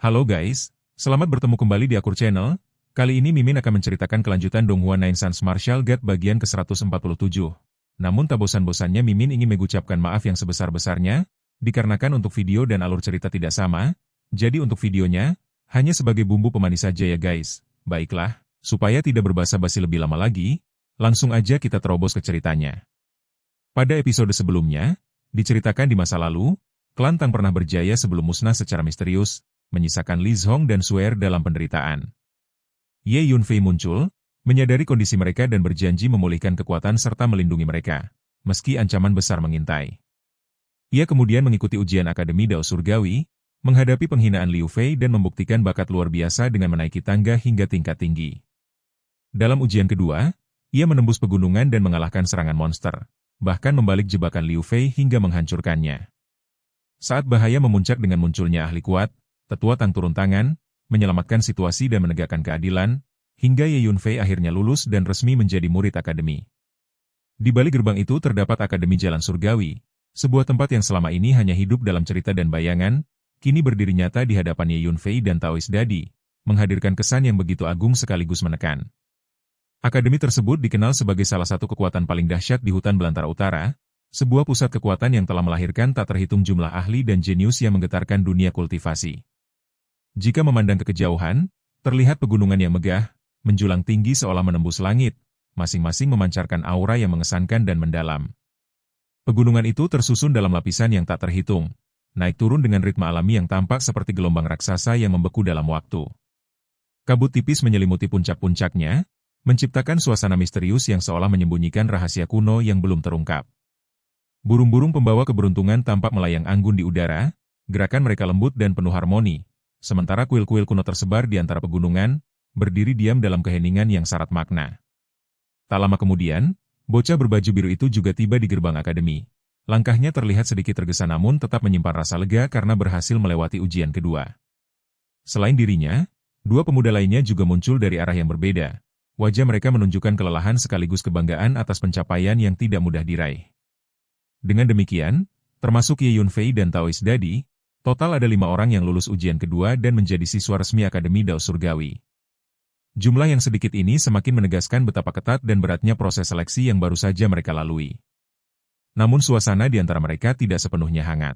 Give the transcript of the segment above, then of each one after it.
Halo guys, selamat bertemu kembali di Akur Channel. Kali ini Mimin akan menceritakan kelanjutan Donghua Nine Sons Martial Guard bagian ke-147. Namun tak bosan-bosannya Mimin ingin mengucapkan maaf yang sebesar-besarnya, dikarenakan untuk video dan alur cerita tidak sama, jadi untuk videonya, hanya sebagai bumbu pemanis saja ya guys. Baiklah, supaya tidak berbasa-basi lebih lama lagi, langsung aja kita terobos ke ceritanya. Pada episode sebelumnya, diceritakan di masa lalu, klan Tang pernah berjaya sebelum musnah secara misterius, menyisakan Li Zhong dan Suer dalam penderitaan. Ye Yunfei muncul, menyadari kondisi mereka dan berjanji memulihkan kekuatan serta melindungi mereka, meski ancaman besar mengintai. Ia kemudian mengikuti ujian Akademi Dao Surgawi, menghadapi penghinaan Liu Fei dan membuktikan bakat luar biasa dengan menaiki tangga hingga tingkat tinggi. Dalam ujian kedua, ia menembus pegunungan dan mengalahkan serangan monster, bahkan membalik jebakan Liu Fei hingga menghancurkannya. Saat bahaya memuncak dengan munculnya ahli kuat, Tetua Tang turun tangan, menyelamatkan situasi dan menegakkan keadilan, hingga Ye Yunfei akhirnya lulus dan resmi menjadi murid akademi. Di balik gerbang itu terdapat Akademi Jalan Surgawi, sebuah tempat yang selama ini hanya hidup dalam cerita dan bayangan, kini berdiri nyata di hadapan Ye Yunfei dan Taoist Dadi, menghadirkan kesan yang begitu agung sekaligus menekan. Akademi tersebut dikenal sebagai salah satu kekuatan paling dahsyat di hutan belantara utara, sebuah pusat kekuatan yang telah melahirkan tak terhitung jumlah ahli dan jenius yang menggetarkan dunia kultivasi. Jika memandang ke kejauhan, terlihat pegunungan yang megah, menjulang tinggi seolah menembus langit, masing-masing memancarkan aura yang mengesankan dan mendalam. Pegunungan itu tersusun dalam lapisan yang tak terhitung, naik turun dengan ritme alami yang tampak seperti gelombang raksasa yang membeku dalam waktu. Kabut tipis menyelimuti puncak-puncaknya, menciptakan suasana misterius yang seolah menyembunyikan rahasia kuno yang belum terungkap. Burung-burung pembawa keberuntungan tampak melayang anggun di udara, gerakan mereka lembut dan penuh harmoni. Sementara kuil-kuil kuno tersebar di antara pegunungan, berdiri diam dalam keheningan yang syarat makna. Tak lama kemudian, bocah berbaju biru itu juga tiba di gerbang akademi. Langkahnya terlihat sedikit tergesa namun tetap menyimpan rasa lega karena berhasil melewati ujian kedua. Selain dirinya, dua pemuda lainnya juga muncul dari arah yang berbeda. Wajah mereka menunjukkan kelelahan sekaligus kebanggaan atas pencapaian yang tidak mudah diraih. Dengan demikian, termasuk Ye Yunfei dan Taoist Dadi, total ada 5 orang yang lulus ujian kedua dan menjadi siswa resmi Akademi Dao Surgawi. Jumlah yang sedikit ini semakin menegaskan betapa ketat dan beratnya proses seleksi yang baru saja mereka lalui. Namun suasana di antara mereka tidak sepenuhnya hangat.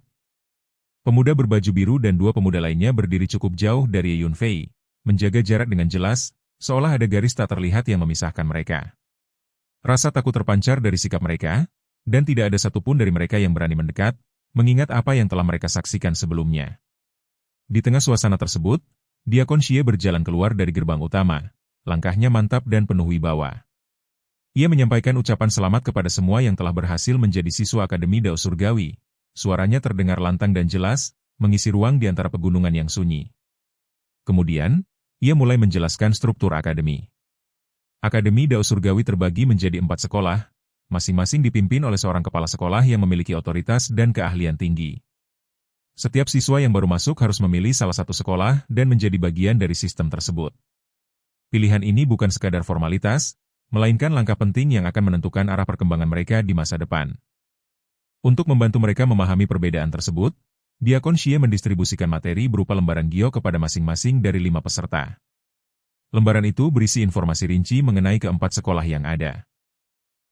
Pemuda berbaju biru dan dua pemuda lainnya berdiri cukup jauh dari Ye Yunfei, menjaga jarak dengan jelas, seolah ada garis tak terlihat yang memisahkan mereka. Rasa takut terpancar dari sikap mereka, dan tidak ada satupun dari mereka yang berani mendekat, mengingat apa yang telah mereka saksikan sebelumnya. Di tengah suasana tersebut, Diakon Xie berjalan keluar dari gerbang utama, langkahnya mantap dan penuh wibawa. Ia menyampaikan ucapan selamat kepada semua yang telah berhasil menjadi siswa Akademi Dao Surgawi. Suaranya terdengar lantang dan jelas, mengisi ruang di antara pegunungan yang sunyi. Kemudian, ia mulai menjelaskan struktur akademi. Akademi Dao Surgawi terbagi menjadi 4 sekolah, masing-masing dipimpin oleh seorang kepala sekolah yang memiliki otoritas dan keahlian tinggi. Setiap siswa yang baru masuk harus memilih salah satu sekolah dan menjadi bagian dari sistem tersebut. Pilihan ini bukan sekadar formalitas, melainkan langkah penting yang akan menentukan arah perkembangan mereka di masa depan. Untuk membantu mereka memahami perbedaan tersebut, Diakon Xie mendistribusikan materi berupa lembaran Gyo kepada masing-masing dari 5 peserta. Lembaran itu berisi informasi rinci mengenai keempat sekolah yang ada.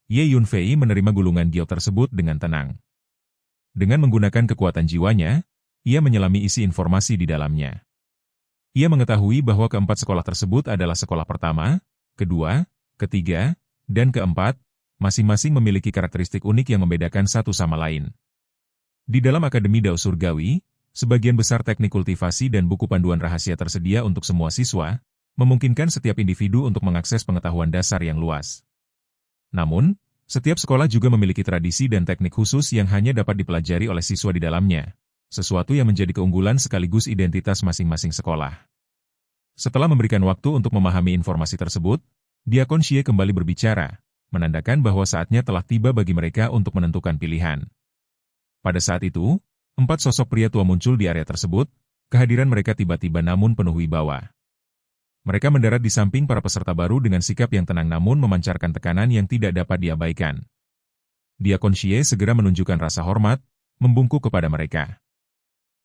Ye Yunfei menerima gulungan Gyo tersebut dengan tenang. Dengan menggunakan kekuatan jiwanya, ia menyelami isi informasi di dalamnya. Ia mengetahui bahwa keempat sekolah tersebut adalah sekolah pertama, kedua, ketiga, dan keempat, masing-masing memiliki karakteristik unik yang membedakan satu sama lain. Di dalam Akademi Dao Surgawi, sebagian besar teknik kultivasi dan buku panduan rahasia tersedia untuk semua siswa, memungkinkan setiap individu untuk mengakses pengetahuan dasar yang luas. Namun, setiap sekolah juga memiliki tradisi dan teknik khusus yang hanya dapat dipelajari oleh siswa di dalamnya, sesuatu yang menjadi keunggulan sekaligus identitas masing-masing sekolah. Setelah memberikan waktu untuk memahami informasi tersebut, Diakon Xie kembali berbicara, menandakan bahwa saatnya telah tiba bagi mereka untuk menentukan pilihan. Pada saat itu, 4 sosok pria tua muncul di area tersebut, kehadiran mereka tiba-tiba namun penuh wibawa. Mereka mendarat di samping para peserta baru dengan sikap yang tenang namun memancarkan tekanan yang tidak dapat diabaikan. Diakon Xie segera menunjukkan rasa hormat, membungkuk kepada mereka.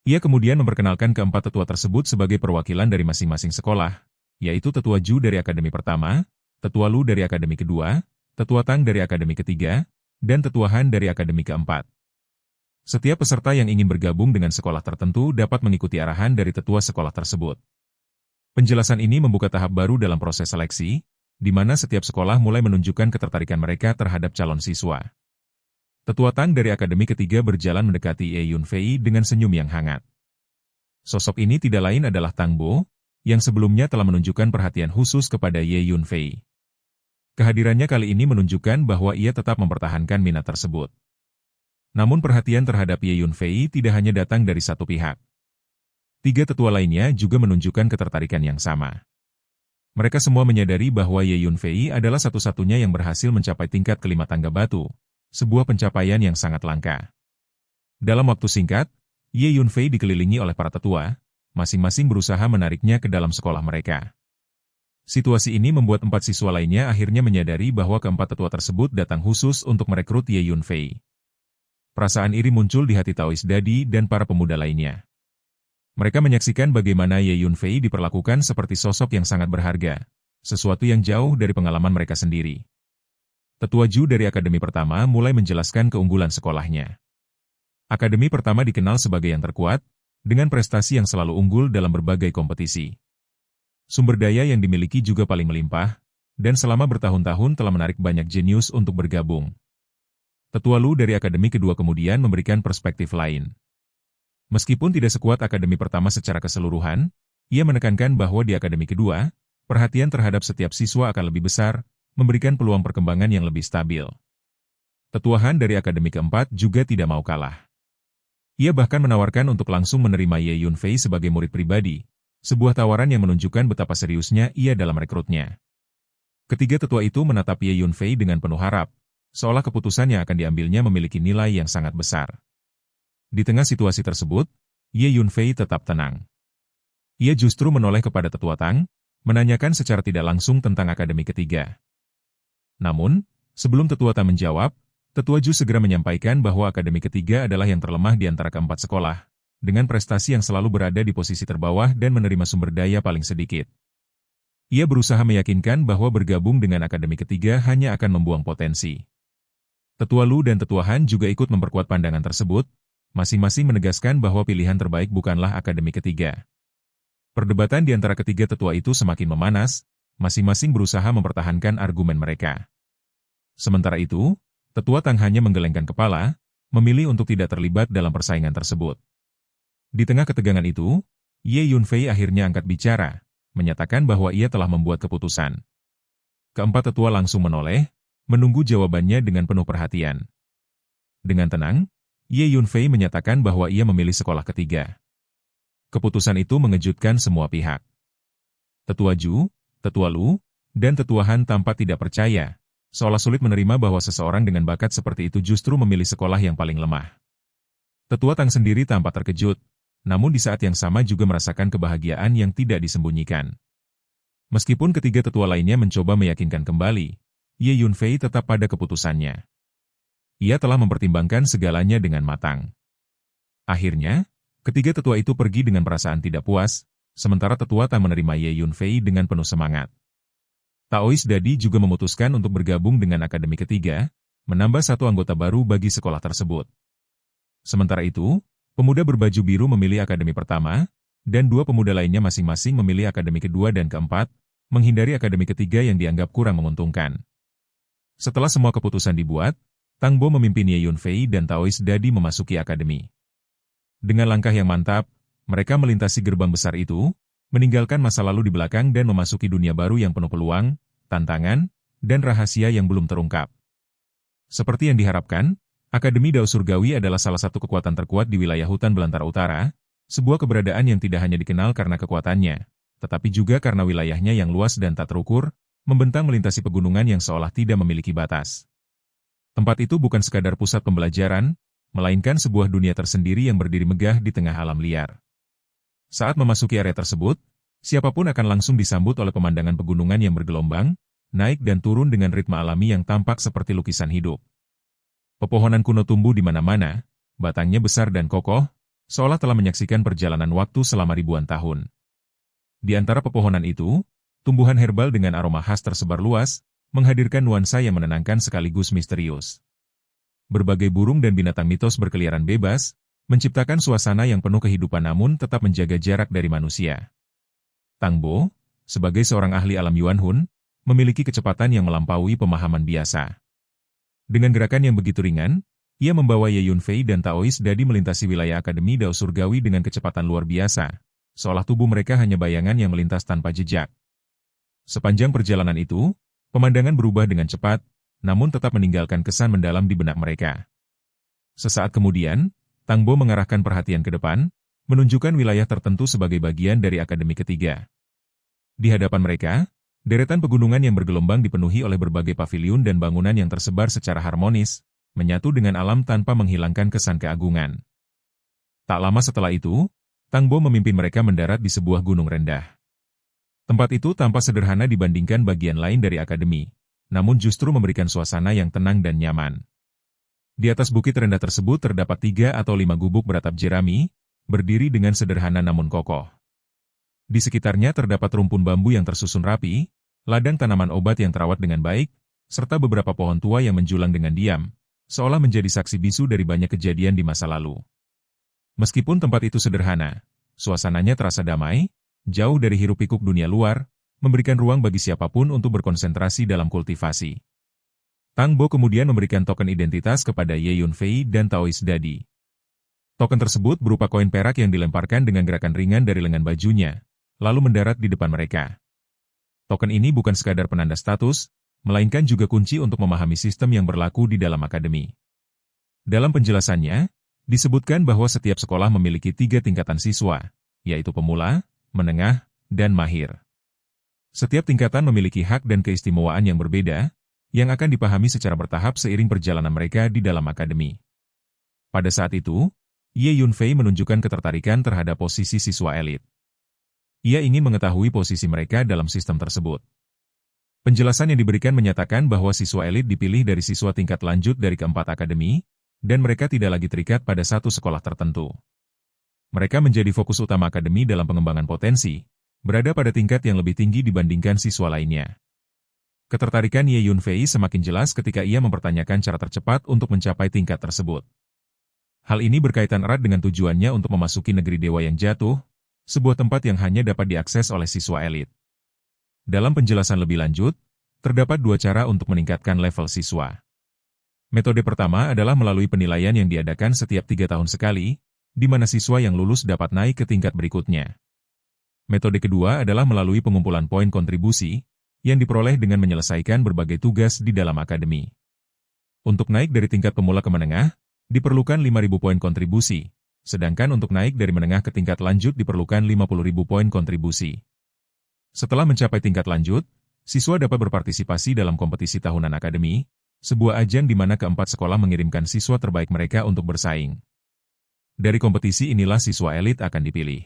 Ia kemudian memperkenalkan keempat tetua tersebut sebagai perwakilan dari masing-masing sekolah, yaitu Tetua Ju dari Akademi pertama, Tetua Lu dari Akademi kedua, Tetua Tang dari Akademi ketiga, dan Tetua Han dari Akademi keempat. Setiap peserta yang ingin bergabung dengan sekolah tertentu dapat mengikuti arahan dari tetua sekolah tersebut. Penjelasan ini membuka tahap baru dalam proses seleksi, di mana setiap sekolah mulai menunjukkan ketertarikan mereka terhadap calon siswa. Tetua Tang dari Akademi ketiga berjalan mendekati Ye Yunfei dengan senyum yang hangat. Sosok ini tidak lain adalah Tang Bo, yang sebelumnya telah menunjukkan perhatian khusus kepada Ye Yunfei. Kehadirannya kali ini menunjukkan bahwa ia tetap mempertahankan minat tersebut. Namun perhatian terhadap Ye Yunfei tidak hanya datang dari satu pihak. Tiga tetua lainnya juga menunjukkan ketertarikan yang sama. Mereka semua menyadari bahwa Ye Yunfei adalah satu-satunya yang berhasil mencapai tingkat kelima tangga batu, sebuah pencapaian yang sangat langka. Dalam waktu singkat, Ye Yunfei dikelilingi oleh para tetua, masing-masing berusaha menariknya ke dalam sekolah mereka. Situasi ini membuat empat siswa lainnya akhirnya menyadari bahwa keempat tetua tersebut datang khusus untuk merekrut Ye Yunfei. Perasaan iri muncul di hati Taoist Dadi dan para pemuda lainnya. Mereka menyaksikan bagaimana Ye Yunfei diperlakukan seperti sosok yang sangat berharga, sesuatu yang jauh dari pengalaman mereka sendiri. Tetua Ju dari Akademi pertama mulai menjelaskan keunggulan sekolahnya. Akademi pertama dikenal sebagai yang terkuat, dengan prestasi yang selalu unggul dalam berbagai kompetisi. Sumber daya yang dimiliki juga paling melimpah, dan selama bertahun-tahun telah menarik banyak jenius untuk bergabung. Tetua Lu dari Akademi kedua kemudian memberikan perspektif lain. Meskipun tidak sekuat Akademi pertama secara keseluruhan, ia menekankan bahwa di Akademi kedua, perhatian terhadap setiap siswa akan lebih besar, memberikan peluang perkembangan yang lebih stabil. Tetua Han dari Akademi keempat juga tidak mau kalah. Ia bahkan menawarkan untuk langsung menerima Ye Yunfei sebagai murid pribadi, sebuah tawaran yang menunjukkan betapa seriusnya ia dalam rekrutnya. Ketiga tetua itu menatap Ye Yunfei dengan penuh harap, seolah keputusan yang akan diambilnya memiliki nilai yang sangat besar. Di tengah situasi tersebut, Ye Yunfei tetap tenang. Ia justru menoleh kepada Tetua Tang, menanyakan secara tidak langsung tentang Akademi ketiga. Namun, sebelum Tetua Tang menjawab, Tetua Ju segera menyampaikan bahwa Akademi ketiga adalah yang terlemah di antara keempat sekolah, dengan prestasi yang selalu berada di posisi terbawah dan menerima sumber daya paling sedikit. Ia berusaha meyakinkan bahwa bergabung dengan Akademi ketiga hanya akan membuang potensi. Tetua Lu dan Tetua Han juga ikut memperkuat pandangan tersebut, masing-masing menegaskan bahwa pilihan terbaik bukanlah Akademi ketiga. Perdebatan di antara ketiga tetua itu semakin memanas, masing-masing berusaha mempertahankan argumen mereka. Sementara itu, Tetua Tang hanya menggelengkan kepala, memilih untuk tidak terlibat dalam persaingan tersebut. Di tengah ketegangan itu, Ye Yunfei akhirnya angkat bicara, menyatakan bahwa ia telah membuat keputusan. Keempat tetua langsung menoleh, menunggu jawabannya dengan penuh perhatian. Dengan tenang, Ye Yunfei menyatakan bahwa ia memilih sekolah ketiga. Keputusan itu mengejutkan semua pihak. Tetua Ju, Tetua Lu, dan Tetua Han tampak tidak percaya, seolah sulit menerima bahwa seseorang dengan bakat seperti itu justru memilih sekolah yang paling lemah. Tetua Tang sendiri tampak terkejut, namun di saat yang sama juga merasakan kebahagiaan yang tidak disembunyikan. Meskipun ketiga tetua lainnya mencoba meyakinkan kembali, Ye Yunfei tetap pada keputusannya. Ia telah mempertimbangkan segalanya dengan matang. Akhirnya, ketiga tetua itu pergi dengan perasaan tidak puas, sementara Tetua Tang menerima Ye Yunfei dengan penuh semangat. Taoist Dadi juga memutuskan untuk bergabung dengan Akademi ketiga, menambah satu anggota baru bagi sekolah tersebut. Sementara itu, pemuda berbaju biru memilih Akademi pertama, dan dua pemuda lainnya masing-masing memilih Akademi kedua dan keempat, menghindari Akademi ketiga yang dianggap kurang menguntungkan. Setelah semua keputusan dibuat, Tang Bo memimpin Ye Yunfei dan Taoist Dadi memasuki akademi. Dengan langkah yang mantap, mereka melintasi gerbang besar itu, meninggalkan masa lalu di belakang dan memasuki dunia baru yang penuh peluang, tantangan, dan rahasia yang belum terungkap. Seperti yang diharapkan, Akademi Dao Surgawi adalah salah satu kekuatan terkuat di wilayah hutan belantara utara, sebuah keberadaan yang tidak hanya dikenal karena kekuatannya, tetapi juga karena wilayahnya yang luas dan tak terukur, membentang melintasi pegunungan yang seolah tidak memiliki batas. Tempat itu bukan sekadar pusat pembelajaran, melainkan sebuah dunia tersendiri yang berdiri megah di tengah alam liar. Saat memasuki area tersebut, siapapun akan langsung disambut oleh pemandangan pegunungan yang bergelombang, naik dan turun dengan ritme alami yang tampak seperti lukisan hidup. Pepohonan kuno tumbuh di mana-mana, batangnya besar dan kokoh, seolah telah menyaksikan perjalanan waktu selama ribuan tahun. Di antara pepohonan itu, tumbuhan herbal dengan aroma khas tersebar luas, menghadirkan nuansa yang menenangkan sekaligus misterius. Berbagai burung dan binatang mitos berkeliaran bebas, menciptakan suasana yang penuh kehidupan namun tetap menjaga jarak dari manusia. Tang Bo, sebagai seorang ahli alam Yuan Hun, memiliki kecepatan yang melampaui pemahaman biasa. Dengan gerakan yang begitu ringan, ia membawa Ye Yunfei dan Taois Dadi melintasi wilayah Akademi Dao Surgawi dengan kecepatan luar biasa, seolah tubuh mereka hanya bayangan yang melintas tanpa jejak. Sepanjang perjalanan itu, pemandangan berubah dengan cepat, namun tetap meninggalkan kesan mendalam di benak mereka. Sesaat kemudian, Tang Bo mengarahkan perhatian ke depan, menunjukkan wilayah tertentu sebagai bagian dari Akademi Ketiga. Di hadapan mereka, deretan pegunungan yang bergelombang dipenuhi oleh berbagai paviliun dan bangunan yang tersebar secara harmonis, menyatu dengan alam tanpa menghilangkan kesan keagungan. Tak lama setelah itu, Tang Bo memimpin mereka mendarat di sebuah gunung rendah. Tempat itu tampak sederhana dibandingkan bagian lain dari akademi, namun justru memberikan suasana yang tenang dan nyaman. Di atas bukit rendah tersebut terdapat 3 atau 5 gubuk beratap jerami, berdiri dengan sederhana namun kokoh. Di sekitarnya terdapat rumpun bambu yang tersusun rapi, ladang tanaman obat yang terawat dengan baik, serta beberapa pohon tua yang menjulang dengan diam, seolah menjadi saksi bisu dari banyak kejadian di masa lalu. Meskipun tempat itu sederhana, suasananya terasa damai, jauh dari hiruk-pikuk dunia luar, memberikan ruang bagi siapapun untuk berkonsentrasi dalam kultivasi. Tang Bo kemudian memberikan token identitas kepada Ye Yunfei dan Taois Dadi. Token tersebut berupa koin perak yang dilemparkan dengan gerakan ringan dari lengan bajunya, lalu mendarat di depan mereka. Token ini bukan sekadar penanda status, melainkan juga kunci untuk memahami sistem yang berlaku di dalam akademi. Dalam penjelasannya, disebutkan bahwa setiap sekolah memiliki 3 tingkatan siswa, yaitu pemula, menengah, dan mahir. Setiap tingkatan memiliki hak dan keistimewaan yang berbeda, yang akan dipahami secara bertahap seiring perjalanan mereka di dalam akademi. Pada saat itu, Ye Yunfei menunjukkan ketertarikan terhadap posisi siswa elit. Ia ingin mengetahui posisi mereka dalam sistem tersebut. Penjelasan yang diberikan menyatakan bahwa siswa elit dipilih dari siswa tingkat lanjut dari keempat akademi, dan mereka tidak lagi terikat pada satu sekolah tertentu. Mereka menjadi fokus utama akademi dalam pengembangan potensi, berada pada tingkat yang lebih tinggi dibandingkan siswa lainnya. Ketertarikan Ye Yunfei semakin jelas ketika ia mempertanyakan cara tercepat untuk mencapai tingkat tersebut. Hal ini berkaitan erat dengan tujuannya untuk memasuki negeri dewa yang jatuh, sebuah tempat yang hanya dapat diakses oleh siswa elit. Dalam penjelasan lebih lanjut, terdapat 2 cara untuk meningkatkan level siswa. Metode pertama adalah melalui penilaian yang diadakan setiap 3 tahun sekali, di mana siswa yang lulus dapat naik ke tingkat berikutnya. Metode kedua adalah melalui pengumpulan poin kontribusi, yang diperoleh dengan menyelesaikan berbagai tugas di dalam akademi. Untuk naik dari tingkat pemula ke menengah, diperlukan 5.000 poin kontribusi, sedangkan untuk naik dari menengah ke tingkat lanjut diperlukan 50.000 poin kontribusi. Setelah mencapai tingkat lanjut, siswa dapat berpartisipasi dalam kompetisi tahunan akademi, sebuah ajang di mana keempat sekolah mengirimkan siswa terbaik mereka untuk bersaing. Dari kompetisi inilah siswa elit akan dipilih.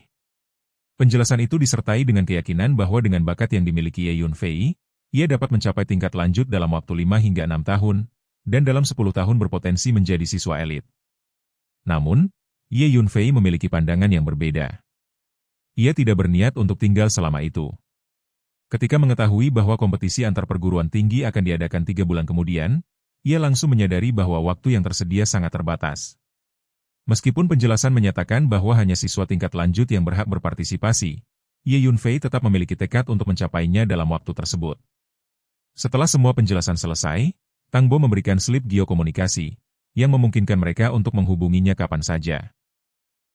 Penjelasan itu disertai dengan keyakinan bahwa dengan bakat yang dimiliki Ye Yunfei, ia dapat mencapai tingkat lanjut dalam waktu 5 hingga 6 tahun, dan dalam 10 tahun berpotensi menjadi siswa elit. Namun, Ye Yunfei memiliki pandangan yang berbeda. Ia tidak berniat untuk tinggal selama itu. Ketika mengetahui bahwa kompetisi antar perguruan tinggi akan diadakan 3 bulan kemudian, ia langsung menyadari bahwa waktu yang tersedia sangat terbatas. Meskipun penjelasan menyatakan bahwa hanya siswa tingkat lanjut yang berhak berpartisipasi, Ye Yunfei tetap memiliki tekad untuk mencapainya dalam waktu tersebut. Setelah semua penjelasan selesai, Tang Bo memberikan slip geokomunikasi, yang memungkinkan mereka untuk menghubunginya kapan saja.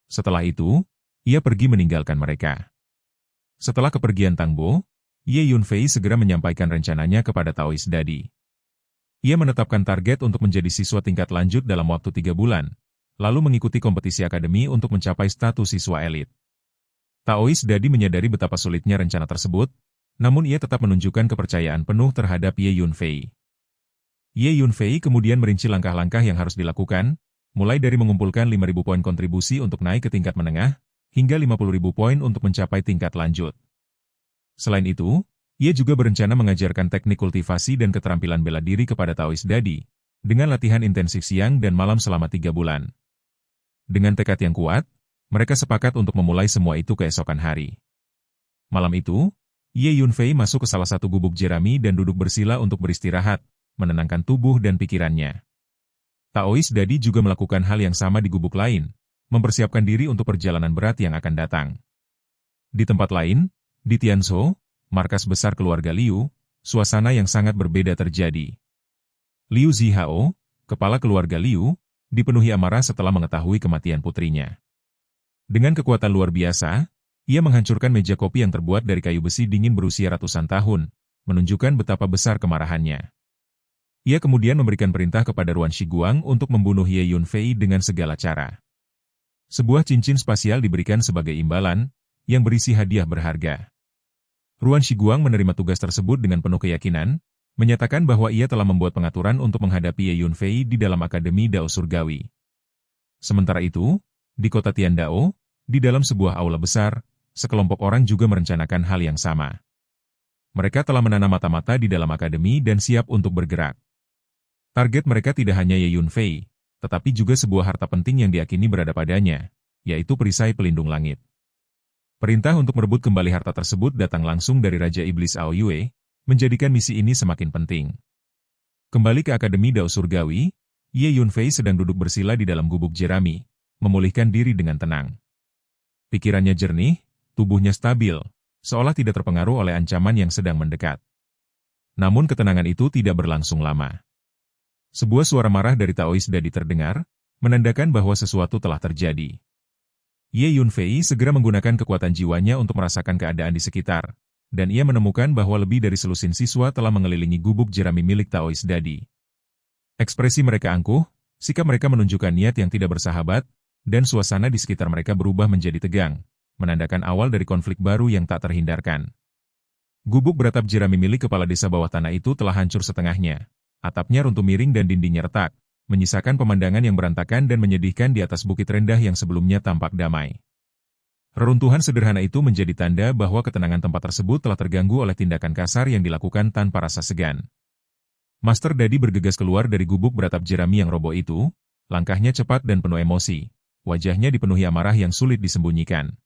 Setelah itu, ia pergi meninggalkan mereka. Setelah kepergian Tang Bo, Ye Yunfei segera menyampaikan rencananya kepada Taois Dadi. Ia menetapkan target untuk menjadi siswa tingkat lanjut dalam waktu 3 bulan, lalu mengikuti kompetisi akademi untuk mencapai status siswa elit. Taois Dadi menyadari betapa sulitnya rencana tersebut, namun ia tetap menunjukkan kepercayaan penuh terhadap Ye Yunfei. Ye Yunfei kemudian merinci langkah-langkah yang harus dilakukan, mulai dari mengumpulkan 5.000 poin kontribusi untuk naik ke tingkat menengah, hingga 50.000 poin untuk mencapai tingkat lanjut. Selain itu, ia juga berencana mengajarkan teknik kultivasi dan keterampilan bela diri kepada Taois Dadi, dengan latihan intensif siang dan malam selama 3 bulan. Dengan tekad yang kuat, Mereka sepakat untuk memulai semua itu keesokan hari. Malam itu, Ye Yunfei masuk ke salah satu gubuk jerami dan duduk bersila untuk beristirahat, menenangkan tubuh dan pikirannya. Taois Dadi juga melakukan hal yang sama di gubuk lain, mempersiapkan diri untuk perjalanan berat yang akan datang. Di tempat lain, di Tianzhou, markas besar keluarga Liu, suasana yang sangat berbeda terjadi. Liu Zihao, kepala keluarga Liu, dipenuhi amarah setelah mengetahui kematian putrinya. Dengan kekuatan luar biasa, ia menghancurkan meja kopi yang terbuat dari kayu besi dingin berusia ratusan tahun, menunjukkan betapa besar kemarahannya. Ia kemudian memberikan perintah kepada Ruan Shiguang untuk membunuh Ye Yunfei dengan segala cara. Sebuah cincin spasial diberikan sebagai imbalan, yang berisi hadiah berharga. Ruan Shiguang menerima tugas tersebut dengan penuh keyakinan, menyatakan bahwa ia telah membuat pengaturan untuk menghadapi Ye Yunfei di dalam Akademi Dao Surgawi. Sementara itu, di kota Tiandao, di dalam sebuah aula besar, sekelompok orang juga merencanakan hal yang sama. Mereka telah menanam mata-mata di dalam akademi dan siap untuk bergerak. Target mereka tidak hanya Ye Yunfei, tetapi juga sebuah harta penting yang diyakini berada padanya, yaitu perisai pelindung langit. Perintah untuk merebut kembali harta tersebut datang langsung dari Raja Iblis Ao Yue, menjadikan misi ini semakin penting. Kembali ke Akademi Dao Surgawi, Ye Yunfei sedang duduk bersila di dalam gubuk jerami, memulihkan diri dengan tenang. Pikirannya jernih, tubuhnya stabil, seolah tidak terpengaruh oleh ancaman yang sedang mendekat. Namun ketenangan itu tidak berlangsung lama. Sebuah suara marah dari Taois Dadi terdengar, menandakan bahwa sesuatu telah terjadi. Ye Yunfei segera menggunakan kekuatan jiwanya untuk merasakan keadaan di sekitar, dan ia menemukan bahwa lebih dari selusin siswa telah mengelilingi gubuk jerami milik Taois Dadi. Ekspresi mereka angkuh, sikap mereka menunjukkan niat yang tidak bersahabat, dan suasana di sekitar mereka berubah menjadi tegang, menandakan awal dari konflik baru yang tak terhindarkan. Gubuk beratap jerami milik kepala desa bawah tanah itu telah hancur setengahnya. Atapnya runtuh miring dan dindingnya retak, menyisakan pemandangan yang berantakan dan menyedihkan di atas bukit rendah yang sebelumnya tampak damai. Reruntuhan sederhana itu menjadi tanda bahwa ketenangan tempat tersebut telah terganggu oleh tindakan kasar yang dilakukan tanpa rasa segan. Master Dadi bergegas keluar dari gubuk beratap jerami yang roboh itu, langkahnya cepat dan penuh emosi, wajahnya dipenuhi amarah yang sulit disembunyikan.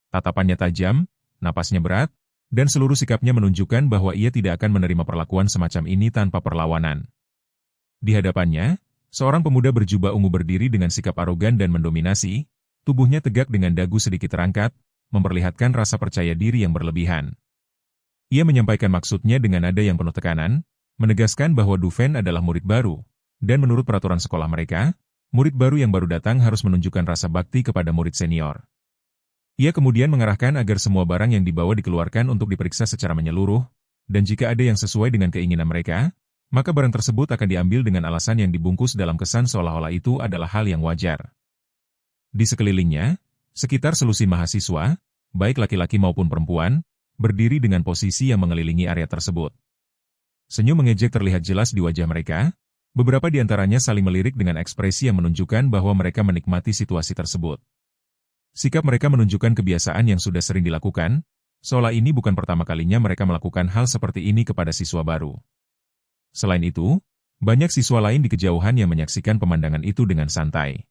Tatapannya tajam, napasnya berat, dan seluruh sikapnya menunjukkan bahwa ia tidak akan menerima perlakuan semacam ini tanpa perlawanan. Di hadapannya, seorang pemuda berjubah ungu berdiri dengan sikap arogan dan mendominasi, tubuhnya tegak dengan dagu sedikit terangkat, memperlihatkan rasa percaya diri yang berlebihan. Ia menyampaikan maksudnya dengan nada yang penuh tekanan, menegaskan bahwa Du Fen adalah murid baru, dan menurut peraturan sekolah mereka, murid baru yang baru datang harus menunjukkan rasa bakti kepada murid senior. Ia kemudian mengarahkan agar semua barang yang dibawa dikeluarkan untuk diperiksa secara menyeluruh, dan jika ada yang sesuai dengan keinginan mereka, maka barang tersebut akan diambil dengan alasan yang dibungkus dalam kesan seolah-olah itu adalah hal yang wajar. Di sekelilingnya, sekitar selusin mahasiswa, baik laki-laki maupun perempuan, berdiri dengan posisi yang mengelilingi area tersebut. Senyum mengejek terlihat jelas di wajah mereka, beberapa di antaranya saling melirik dengan ekspresi yang menunjukkan bahwa mereka menikmati situasi tersebut. Sikap mereka menunjukkan kebiasaan yang sudah sering dilakukan, seolah ini bukan pertama kalinya mereka melakukan hal seperti ini kepada siswa baru. Selain itu, banyak siswa lain di kejauhan yang menyaksikan pemandangan itu dengan santai.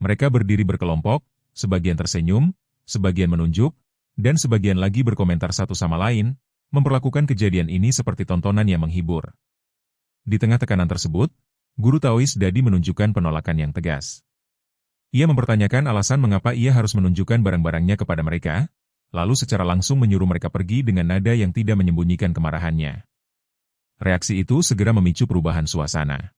Mereka berdiri berkelompok, sebagian tersenyum, sebagian menunjuk, dan sebagian lagi berkomentar satu sama lain, memperlakukan kejadian ini seperti tontonan yang menghibur. Di tengah tekanan tersebut, Guru Taois Dadi menunjukkan penolakan yang tegas. Ia mempertanyakan alasan mengapa ia harus menunjukkan barang-barangnya kepada mereka, lalu secara langsung menyuruh mereka pergi dengan nada yang tidak menyembunyikan kemarahannya. Reaksi itu segera memicu perubahan suasana.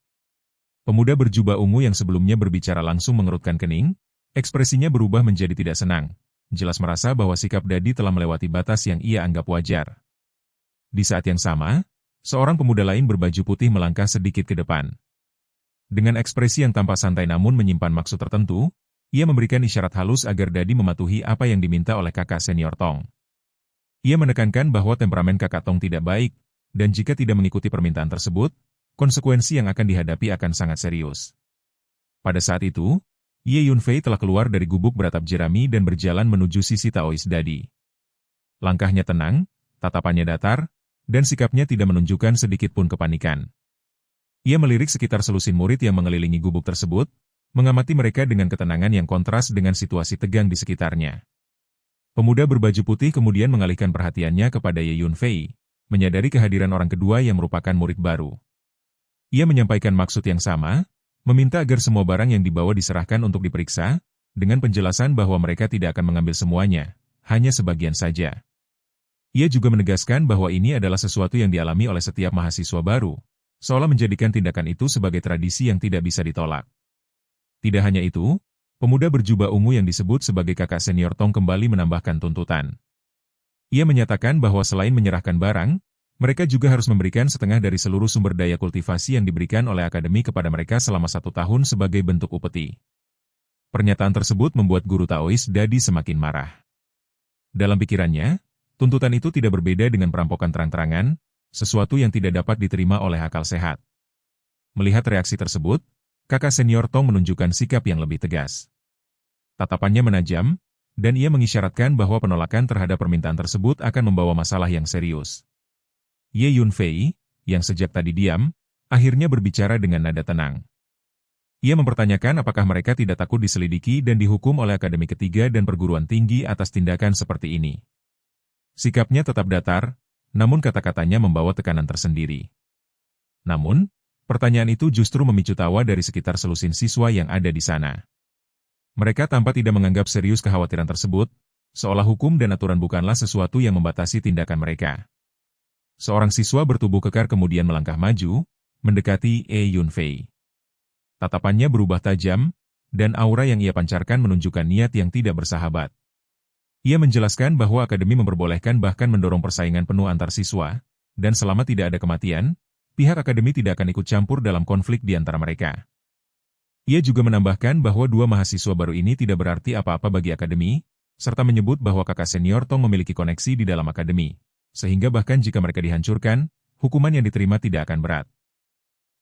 Pemuda berjubah ungu yang sebelumnya berbicara langsung mengerutkan kening, ekspresinya berubah menjadi tidak senang, jelas merasa bahwa sikap Dadi telah melewati batas yang ia anggap wajar. Di saat yang sama, seorang pemuda lain berbaju putih melangkah sedikit ke depan. Dengan ekspresi yang tampak santai namun menyimpan maksud tertentu, ia memberikan isyarat halus agar Dadi mematuhi apa yang diminta oleh kakak senior Tong. Ia menekankan bahwa temperamen kakak Tong tidak baik, dan jika tidak mengikuti permintaan tersebut, konsekuensi yang akan dihadapi akan sangat serius. Pada saat itu, Ye Yunfei telah keluar dari gubuk beratap jerami dan berjalan menuju sisi Taois Dadi. Langkahnya tenang, tatapannya datar, dan sikapnya tidak menunjukkan sedikit pun kepanikan. Ia melirik sekitar selusin murid yang mengelilingi gubuk tersebut, mengamati mereka dengan ketenangan yang kontras dengan situasi tegang di sekitarnya. Pemuda berbaju putih kemudian mengalihkan perhatiannya kepada Ye Yunfei, menyadari kehadiran orang kedua yang merupakan murid baru. Ia menyampaikan maksud yang sama, meminta agar semua barang yang dibawa diserahkan untuk diperiksa, dengan penjelasan bahwa mereka tidak akan mengambil semuanya, hanya sebagian saja. Ia juga menegaskan bahwa ini adalah sesuatu yang dialami oleh setiap mahasiswa baru, seolah menjadikan tindakan itu sebagai tradisi yang tidak bisa ditolak. Tidak hanya itu, pemuda berjubah ungu yang disebut sebagai kakak senior Tong kembali menambahkan tuntutan. Ia menyatakan bahwa selain menyerahkan barang, mereka juga harus memberikan setengah dari seluruh sumber daya kultivasi yang diberikan oleh akademi kepada mereka selama 1 tahun sebagai bentuk upeti. Pernyataan tersebut membuat guru Taois Dadi semakin marah. Dalam pikirannya, tuntutan itu tidak berbeda dengan perampokan terang-terangan, sesuatu yang tidak dapat diterima oleh akal sehat. Melihat reaksi tersebut, kakak senior Tong menunjukkan sikap yang lebih tegas. Tatapannya menajam, dan ia mengisyaratkan bahwa penolakan terhadap permintaan tersebut akan membawa masalah yang serius. Ye Yunfei, yang sejak tadi diam, akhirnya berbicara dengan nada tenang. Ia mempertanyakan apakah mereka tidak takut diselidiki dan dihukum oleh Akademi Ketiga dan Perguruan Tinggi atas tindakan seperti ini. Sikapnya tetap datar, namun kata-katanya membawa tekanan tersendiri. Namun, pertanyaan itu justru memicu tawa dari sekitar selusin siswa yang ada di sana. Mereka tampak tidak menganggap serius kekhawatiran tersebut, seolah hukum dan aturan bukanlah sesuatu yang membatasi tindakan mereka. Seorang siswa bertubuh kekar kemudian melangkah maju, mendekati Ye Yunfei. Tatapannya berubah tajam, dan aura yang ia pancarkan menunjukkan niat yang tidak bersahabat. Ia menjelaskan bahwa akademi memperbolehkan bahkan mendorong persaingan penuh antar siswa, dan selama tidak ada kematian, pihak akademi tidak akan ikut campur dalam konflik di antara mereka. Ia juga menambahkan bahwa 2 mahasiswa baru ini tidak berarti apa-apa bagi akademi, serta menyebut bahwa kakak senior Tong memiliki koneksi di dalam akademi, sehingga bahkan jika mereka dihancurkan, hukuman yang diterima tidak akan berat.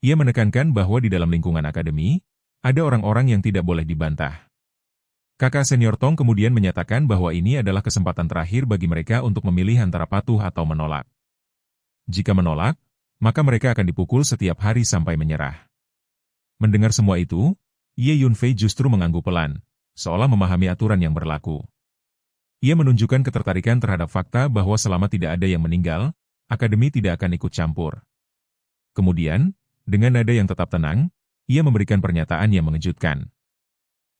Ia menekankan bahwa di dalam lingkungan akademi, ada orang-orang yang tidak boleh dibantah. Kakak senior Tong kemudian menyatakan bahwa ini adalah kesempatan terakhir bagi mereka untuk memilih antara patuh atau menolak. Jika menolak, maka mereka akan dipukul setiap hari sampai menyerah. Mendengar semua itu, Ye Yunfei justru mengangguk pelan, seolah memahami aturan yang berlaku. Ia menunjukkan ketertarikan terhadap fakta bahwa selama tidak ada yang meninggal, akademi tidak akan ikut campur. Kemudian, dengan nada yang tetap tenang, ia memberikan pernyataan yang mengejutkan.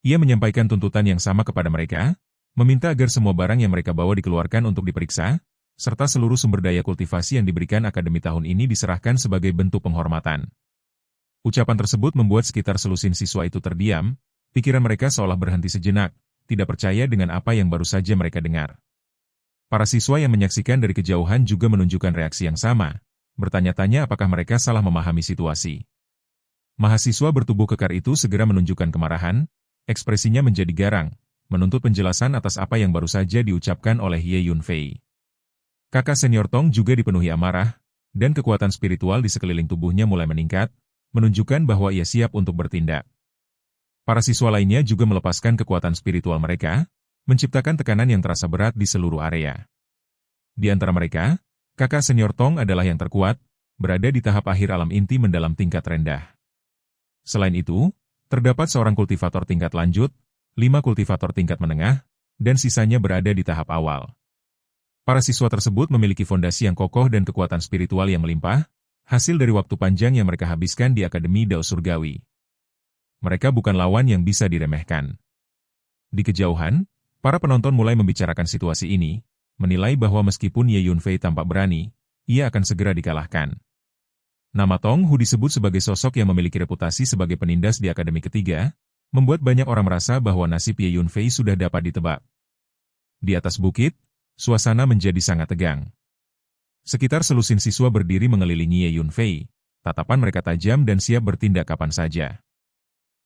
Ia menyampaikan tuntutan yang sama kepada mereka, meminta agar semua barang yang mereka bawa dikeluarkan untuk diperiksa, serta seluruh sumber daya kultivasi yang diberikan akademi tahun ini diserahkan sebagai bentuk penghormatan. Ucapan tersebut membuat sekitar selusin siswa itu terdiam, pikiran mereka seolah berhenti sejenak, tidak percaya dengan apa yang baru saja mereka dengar. Para siswa yang menyaksikan dari kejauhan juga menunjukkan reaksi yang sama, bertanya-tanya apakah mereka salah memahami situasi. Mahasiswa bertubuh kekar itu segera menunjukkan kemarahan, ekspresinya menjadi garang, menuntut penjelasan atas apa yang baru saja diucapkan oleh Ye Yunfei. Kakak senior Tong juga dipenuhi amarah, dan kekuatan spiritual di sekeliling tubuhnya mulai meningkat, menunjukkan bahwa ia siap untuk bertindak. Para siswa lainnya juga melepaskan kekuatan spiritual mereka, menciptakan tekanan yang terasa berat di seluruh area. Di antara mereka, kakak senior Tong adalah yang terkuat, berada di tahap akhir alam inti mendalam tingkat rendah. Selain itu, terdapat seorang kultivator tingkat lanjut, 5 kultivator tingkat menengah, dan sisanya berada di tahap awal. Para siswa tersebut memiliki fondasi yang kokoh dan kekuatan spiritual yang melimpah, hasil dari waktu panjang yang mereka habiskan di Akademi Dao Surgawi. Mereka bukan lawan yang bisa diremehkan. Di kejauhan, para penonton mulai membicarakan situasi ini, menilai bahwa meskipun Ye Yunfei tampak berani, ia akan segera dikalahkan. Nama Tong Hu disebut sebagai sosok yang memiliki reputasi sebagai penindas di Akademi Ketiga, membuat banyak orang merasa bahwa nasib Ye Yunfei sudah dapat ditebak. Di atas bukit, suasana menjadi sangat tegang. Sekitar selusin siswa berdiri mengelilingi Ye Yunfei, tatapan mereka tajam dan siap bertindak kapan saja.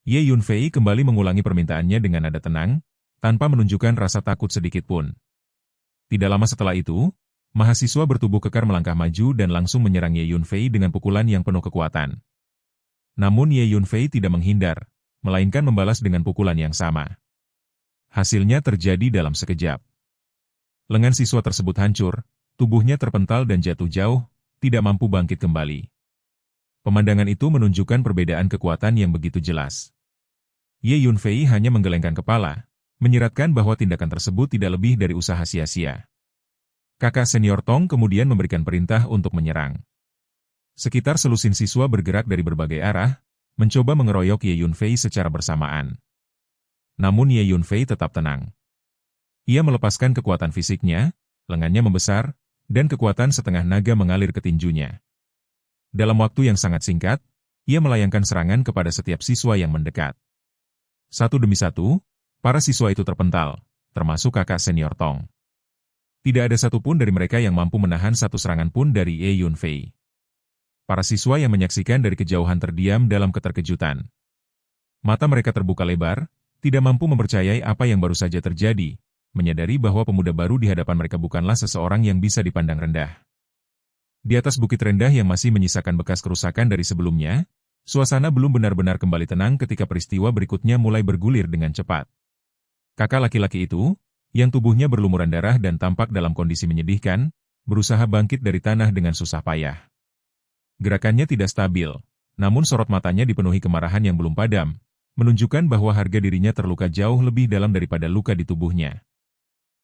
Ye Yunfei kembali mengulangi permintaannya dengan nada tenang, tanpa menunjukkan rasa takut sedikit pun. Tidak lama setelah itu, mahasiswa bertubuh kekar melangkah maju dan langsung menyerang Ye Yunfei dengan pukulan yang penuh kekuatan. Namun Ye Yunfei tidak menghindar, melainkan membalas dengan pukulan yang sama. Hasilnya terjadi dalam sekejap. Lengan siswa tersebut hancur, tubuhnya terpental dan jatuh jauh, tidak mampu bangkit kembali. Pemandangan itu menunjukkan perbedaan kekuatan yang begitu jelas. Ye Yunfei hanya menggelengkan kepala, menyiratkan bahwa tindakan tersebut tidak lebih dari usaha sia-sia. Kakak senior Tong kemudian memberikan perintah untuk menyerang. Sekitar selusin siswa bergerak dari berbagai arah, mencoba mengeroyok Ye Yunfei secara bersamaan. Namun Ye Yunfei tetap tenang. Ia melepaskan kekuatan fisiknya, lengannya membesar, dan kekuatan setengah naga mengalir ke tinjunya. Dalam waktu yang sangat singkat, ia melayangkan serangan kepada setiap siswa yang mendekat. Satu demi satu, para siswa itu terpental, termasuk kakak senior Tong. Tidak ada satupun dari mereka yang mampu menahan satu serangan pun dari Ye Yunfei. Para siswa yang menyaksikan dari kejauhan terdiam dalam keterkejutan. Mata mereka terbuka lebar, tidak mampu mempercayai apa yang baru saja terjadi, menyadari bahwa pemuda baru di hadapan mereka bukanlah seseorang yang bisa dipandang rendah. Di atas bukit rendah yang masih menyisakan bekas kerusakan dari sebelumnya, suasana belum benar-benar kembali tenang ketika peristiwa berikutnya mulai bergulir dengan cepat. Kakak laki-laki itu, yang tubuhnya berlumuran darah dan tampak dalam kondisi menyedihkan, berusaha bangkit dari tanah dengan susah payah. Gerakannya tidak stabil, namun sorot matanya dipenuhi kemarahan yang belum padam, menunjukkan bahwa harga dirinya terluka jauh lebih dalam daripada luka di tubuhnya.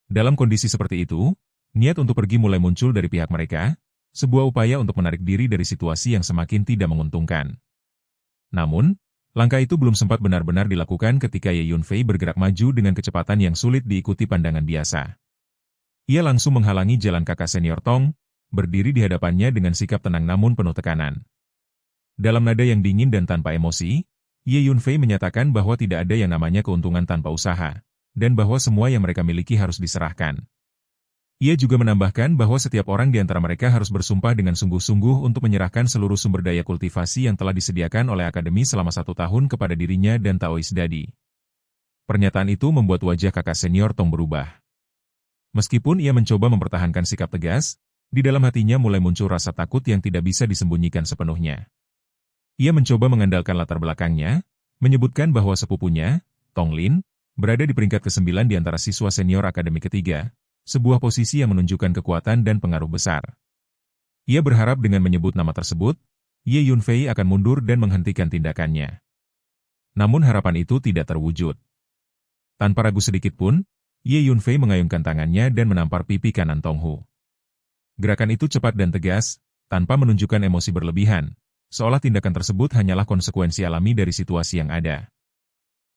Dalam kondisi seperti itu, niat untuk pergi mulai muncul dari pihak mereka, sebuah upaya untuk menarik diri dari situasi yang semakin tidak menguntungkan. Namun, langkah itu belum sempat benar-benar dilakukan ketika Ye Yunfei bergerak maju dengan kecepatan yang sulit diikuti pandangan biasa. Ia langsung menghalangi jalan kakak senior Tong, berdiri di hadapannya dengan sikap tenang namun penuh tekanan. Dalam nada yang dingin dan tanpa emosi, Ye Yunfei menyatakan bahwa tidak ada yang namanya keuntungan tanpa usaha, dan bahwa semua yang mereka miliki harus diserahkan. Ia juga menambahkan bahwa setiap orang di antara mereka harus bersumpah dengan sungguh-sungguh untuk menyerahkan seluruh sumber daya kultivasi yang telah disediakan oleh Akademi selama 1 tahun kepada dirinya dan Taoist Dadi. Pernyataan itu membuat wajah kakak senior Tong berubah. Meskipun ia mencoba mempertahankan sikap tegas, di dalam hatinya mulai muncul rasa takut yang tidak bisa disembunyikan sepenuhnya. Ia mencoba mengandalkan latar belakangnya, menyebutkan bahwa sepupunya, Tong Lin, berada di peringkat ke-9 di antara siswa senior akademi ketiga, sebuah posisi yang menunjukkan kekuatan dan pengaruh besar. Ia berharap dengan menyebut nama tersebut, Ye Yunfei akan mundur dan menghentikan tindakannya. Namun harapan itu tidak terwujud. Tanpa ragu sedikit pun, Ye Yunfei mengayunkan tangannya dan menampar pipi kanan Tong Hu. Gerakan itu cepat dan tegas, tanpa menunjukkan emosi berlebihan, seolah tindakan tersebut hanyalah konsekuensi alami dari situasi yang ada.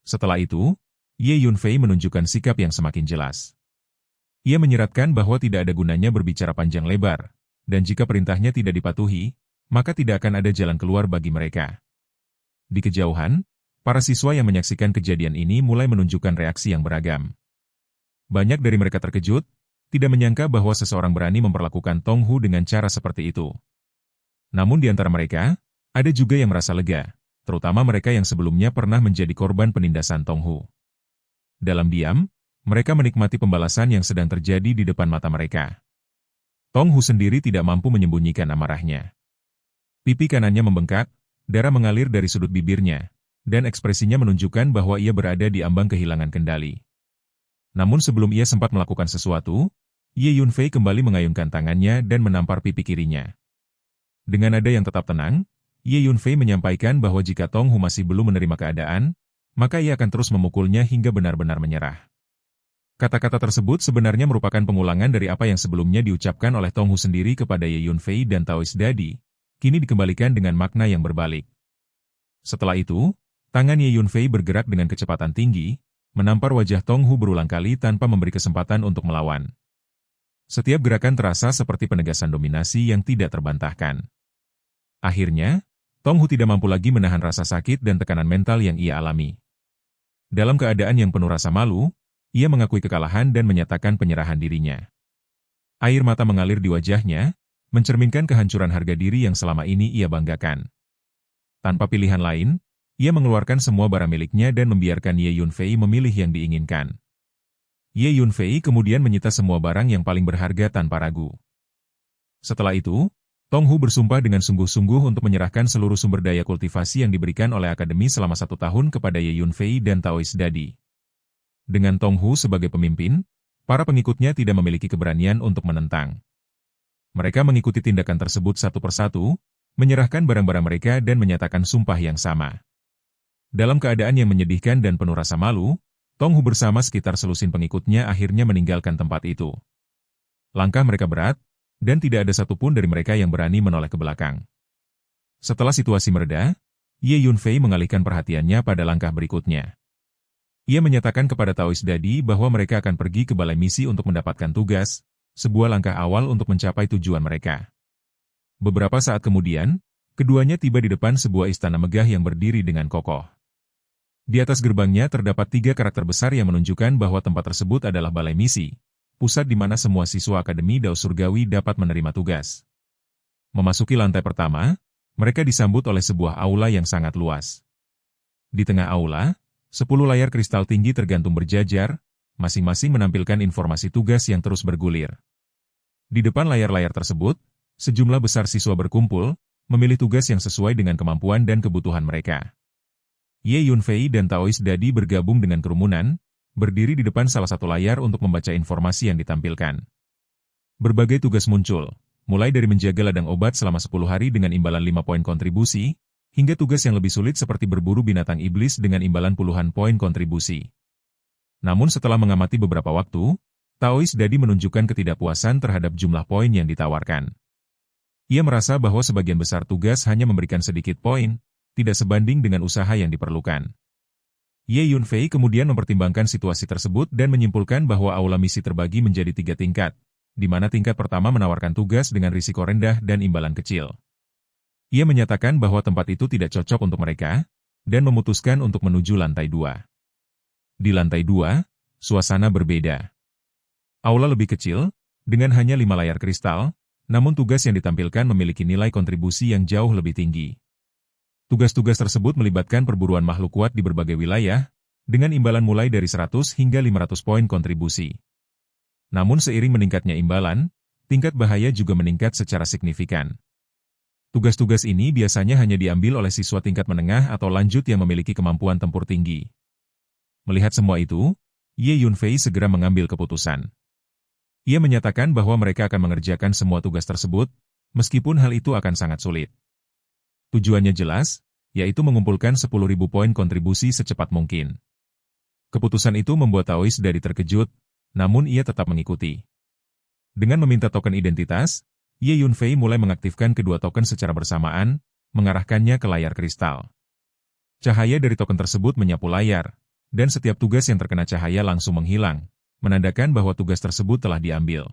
Setelah itu, Ye Yunfei menunjukkan sikap yang semakin jelas. Ia menyiratkan bahwa tidak ada gunanya berbicara panjang lebar, dan jika perintahnya tidak dipatuhi, maka tidak akan ada jalan keluar bagi mereka. Di kejauhan, para siswa yang menyaksikan kejadian ini mulai menunjukkan reaksi yang beragam. Banyak dari mereka terkejut, tidak menyangka bahwa seseorang berani memperlakukan Tong Hu dengan cara seperti itu. Namun di antara mereka, ada juga yang merasa lega, terutama mereka yang sebelumnya pernah menjadi korban penindasan Tong Hu. Dalam diam, mereka menikmati pembalasan yang sedang terjadi di depan mata mereka. Tong Hu sendiri tidak mampu menyembunyikan amarahnya. Pipi kanannya membengkak, darah mengalir dari sudut bibirnya, dan ekspresinya menunjukkan bahwa ia berada di ambang kehilangan kendali. Namun sebelum ia sempat melakukan sesuatu, Ye Yunfei kembali mengayunkan tangannya dan menampar pipi kirinya. Dengan nada yang tetap tenang, Ye Yunfei menyampaikan bahwa jika Tong Hu masih belum menerima keadaan, maka ia akan terus memukulnya hingga benar-benar menyerah. Kata-kata tersebut sebenarnya merupakan pengulangan dari apa yang sebelumnya diucapkan oleh Tong Hu sendiri kepada Ye Yunfei dan Taoist Dadi, kini dikembalikan dengan makna yang berbalik. Setelah itu, tangan Ye Yunfei bergerak dengan kecepatan tinggi, menampar wajah Tong Hu berulang kali tanpa memberi kesempatan untuk melawan. Setiap gerakan terasa seperti penegasan dominasi yang tidak terbantahkan. Akhirnya, Tong Hu tidak mampu lagi menahan rasa sakit dan tekanan mental yang ia alami. Dalam keadaan yang penuh rasa malu, ia mengakui kekalahan dan menyatakan penyerahan dirinya. Air mata mengalir di wajahnya, mencerminkan kehancuran harga diri yang selama ini ia banggakan. Tanpa pilihan lain, ia mengeluarkan semua barang miliknya dan membiarkan Ye Yunfei memilih yang diinginkan. Ye Yunfei kemudian menyita semua barang yang paling berharga tanpa ragu. Setelah itu, Tong Hu bersumpah dengan sungguh-sungguh untuk menyerahkan seluruh sumber daya kultivasi yang diberikan oleh Akademi selama 1 tahun kepada Ye Yunfei dan Taoist Dadi. Dengan Tong Hu sebagai pemimpin, para pengikutnya tidak memiliki keberanian untuk menentang. Mereka mengikuti tindakan tersebut satu persatu, menyerahkan barang-barang mereka dan menyatakan sumpah yang sama. Dalam keadaan yang menyedihkan dan penuh rasa malu, Tonghu bersama sekitar selusin pengikutnya akhirnya meninggalkan tempat itu. Langkah mereka berat, dan tidak ada satupun dari mereka yang berani menoleh ke belakang. Setelah situasi mereda, Ye Yunfei mengalihkan perhatiannya pada langkah berikutnya. Ia menyatakan kepada Taoist Dadi bahwa mereka akan pergi ke balai misi untuk mendapatkan tugas, sebuah langkah awal untuk mencapai tujuan mereka. Beberapa saat kemudian, keduanya tiba di depan sebuah istana megah yang berdiri dengan kokoh. Di atas gerbangnya terdapat 3 karakter besar yang menunjukkan bahwa tempat tersebut adalah balai misi, pusat di mana semua siswa Akademi Dao Surgawi dapat menerima tugas. Memasuki lantai pertama, mereka disambut oleh sebuah aula yang sangat luas. Di tengah aula, 10 layar kristal tinggi tergantung berjajar, masing-masing menampilkan informasi tugas yang terus bergulir. Di depan layar-layar tersebut, sejumlah besar siswa berkumpul, memilih tugas yang sesuai dengan kemampuan dan kebutuhan mereka. Ye Yunfei dan Taoist Dadi bergabung dengan kerumunan, berdiri di depan salah satu layar untuk membaca informasi yang ditampilkan. Berbagai tugas muncul, mulai dari menjaga ladang obat selama 10 hari dengan imbalan 5 poin kontribusi, hingga tugas yang lebih sulit seperti berburu binatang iblis dengan imbalan puluhan poin kontribusi. Namun setelah mengamati beberapa waktu, Taoist Dadi menunjukkan ketidakpuasan terhadap jumlah poin yang ditawarkan. Ia merasa bahwa sebagian besar tugas hanya memberikan sedikit poin, tidak sebanding dengan usaha yang diperlukan. Ye Yunfei kemudian mempertimbangkan situasi tersebut dan menyimpulkan bahwa aula misi terbagi menjadi 3 tingkat, di mana tingkat pertama menawarkan tugas dengan risiko rendah dan imbalan kecil. Ia menyatakan bahwa tempat itu tidak cocok untuk mereka, dan memutuskan untuk menuju lantai 2. Di lantai 2, suasana berbeda. Aula lebih kecil, dengan hanya 5 layar kristal, namun tugas yang ditampilkan memiliki nilai kontribusi yang jauh lebih tinggi. Tugas-tugas tersebut melibatkan perburuan makhluk kuat di berbagai wilayah, dengan imbalan mulai dari 100 hingga 500 poin kontribusi. Namun seiring meningkatnya imbalan, tingkat bahaya juga meningkat secara signifikan. Tugas-tugas ini biasanya hanya diambil oleh siswa tingkat menengah atau lanjut yang memiliki kemampuan tempur tinggi. Melihat semua itu, Ye Yunfei segera mengambil keputusan. Ia menyatakan bahwa mereka akan mengerjakan semua tugas tersebut, meskipun hal itu akan sangat sulit. Tujuannya jelas, yaitu mengumpulkan 10.000 poin kontribusi secepat mungkin. Keputusan itu membuat Taoist Dadi terkejut, namun ia tetap mengikuti. Dengan meminta token identitas, Ye Yunfei mulai mengaktifkan kedua token secara bersamaan, mengarahkannya ke layar kristal. Cahaya dari token tersebut menyapu layar, dan setiap tugas yang terkena cahaya langsung menghilang, menandakan bahwa tugas tersebut telah diambil.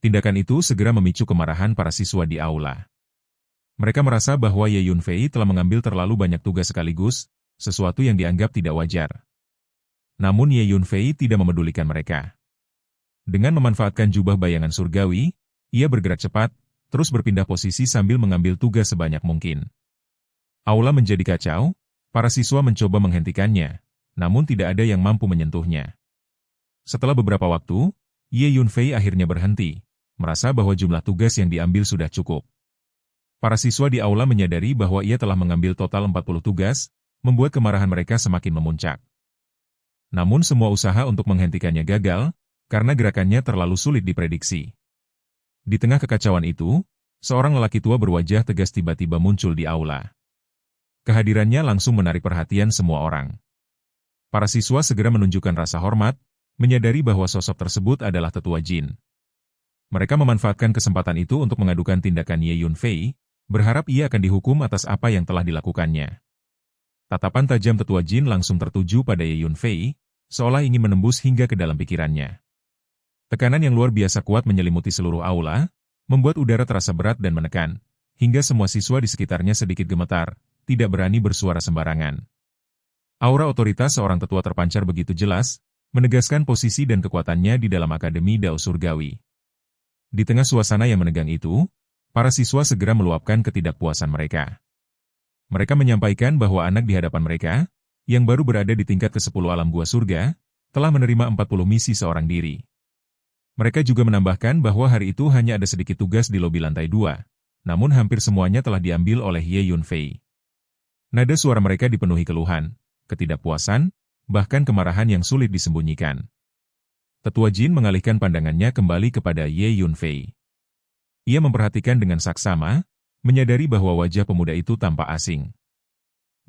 Tindakan itu segera memicu kemarahan para siswa di aula. Mereka merasa bahwa Ye Yunfei telah mengambil terlalu banyak tugas sekaligus, sesuatu yang dianggap tidak wajar. Namun Ye Yunfei tidak memedulikan mereka. Dengan memanfaatkan jubah bayangan surgawi, ia bergerak cepat, terus berpindah posisi sambil mengambil tugas sebanyak mungkin. Aula menjadi kacau, para siswa mencoba menghentikannya, namun tidak ada yang mampu menyentuhnya. Setelah beberapa waktu, Ye Yunfei akhirnya berhenti, merasa bahwa jumlah tugas yang diambil sudah cukup. Para siswa di aula menyadari bahwa ia telah mengambil total 40 tugas, membuat kemarahan mereka semakin memuncak. Namun semua usaha untuk menghentikannya gagal, karena gerakannya terlalu sulit diprediksi. Di tengah kekacauan itu, seorang lelaki tua berwajah tegas tiba-tiba muncul di aula. Kehadirannya langsung menarik perhatian semua orang. Para siswa segera menunjukkan rasa hormat, menyadari bahwa sosok tersebut adalah tetua jin. Mereka memanfaatkan kesempatan itu untuk mengadukan tindakan Ye Yunfei, berharap ia akan dihukum atas apa yang telah dilakukannya. Tatapan tajam tetua jin langsung tertuju pada Ye Yunfei, seolah ingin menembus hingga ke dalam pikirannya. Tekanan yang luar biasa kuat menyelimuti seluruh aula, membuat udara terasa berat dan menekan, hingga semua siswa di sekitarnya sedikit gemetar, tidak berani bersuara sembarangan. Aura otoritas seorang tetua terpancar begitu jelas, menegaskan posisi dan kekuatannya di dalam Akademi Dao Surgawi. Di tengah suasana yang menegang itu, para siswa segera meluapkan ketidakpuasan mereka. Mereka menyampaikan bahwa anak di hadapan mereka, yang baru berada di tingkat ke-10 alam gua surga, telah menerima 40 misi seorang diri. Mereka juga menambahkan bahwa hari itu hanya ada sedikit tugas di lobi lantai 2, namun hampir semuanya telah diambil oleh Ye Yunfei. Nada suara mereka dipenuhi keluhan, ketidakpuasan, bahkan kemarahan yang sulit disembunyikan. Tetua Jin mengalihkan pandangannya kembali kepada Ye Yunfei. Ia memperhatikan dengan saksama, menyadari bahwa wajah pemuda itu tampak asing.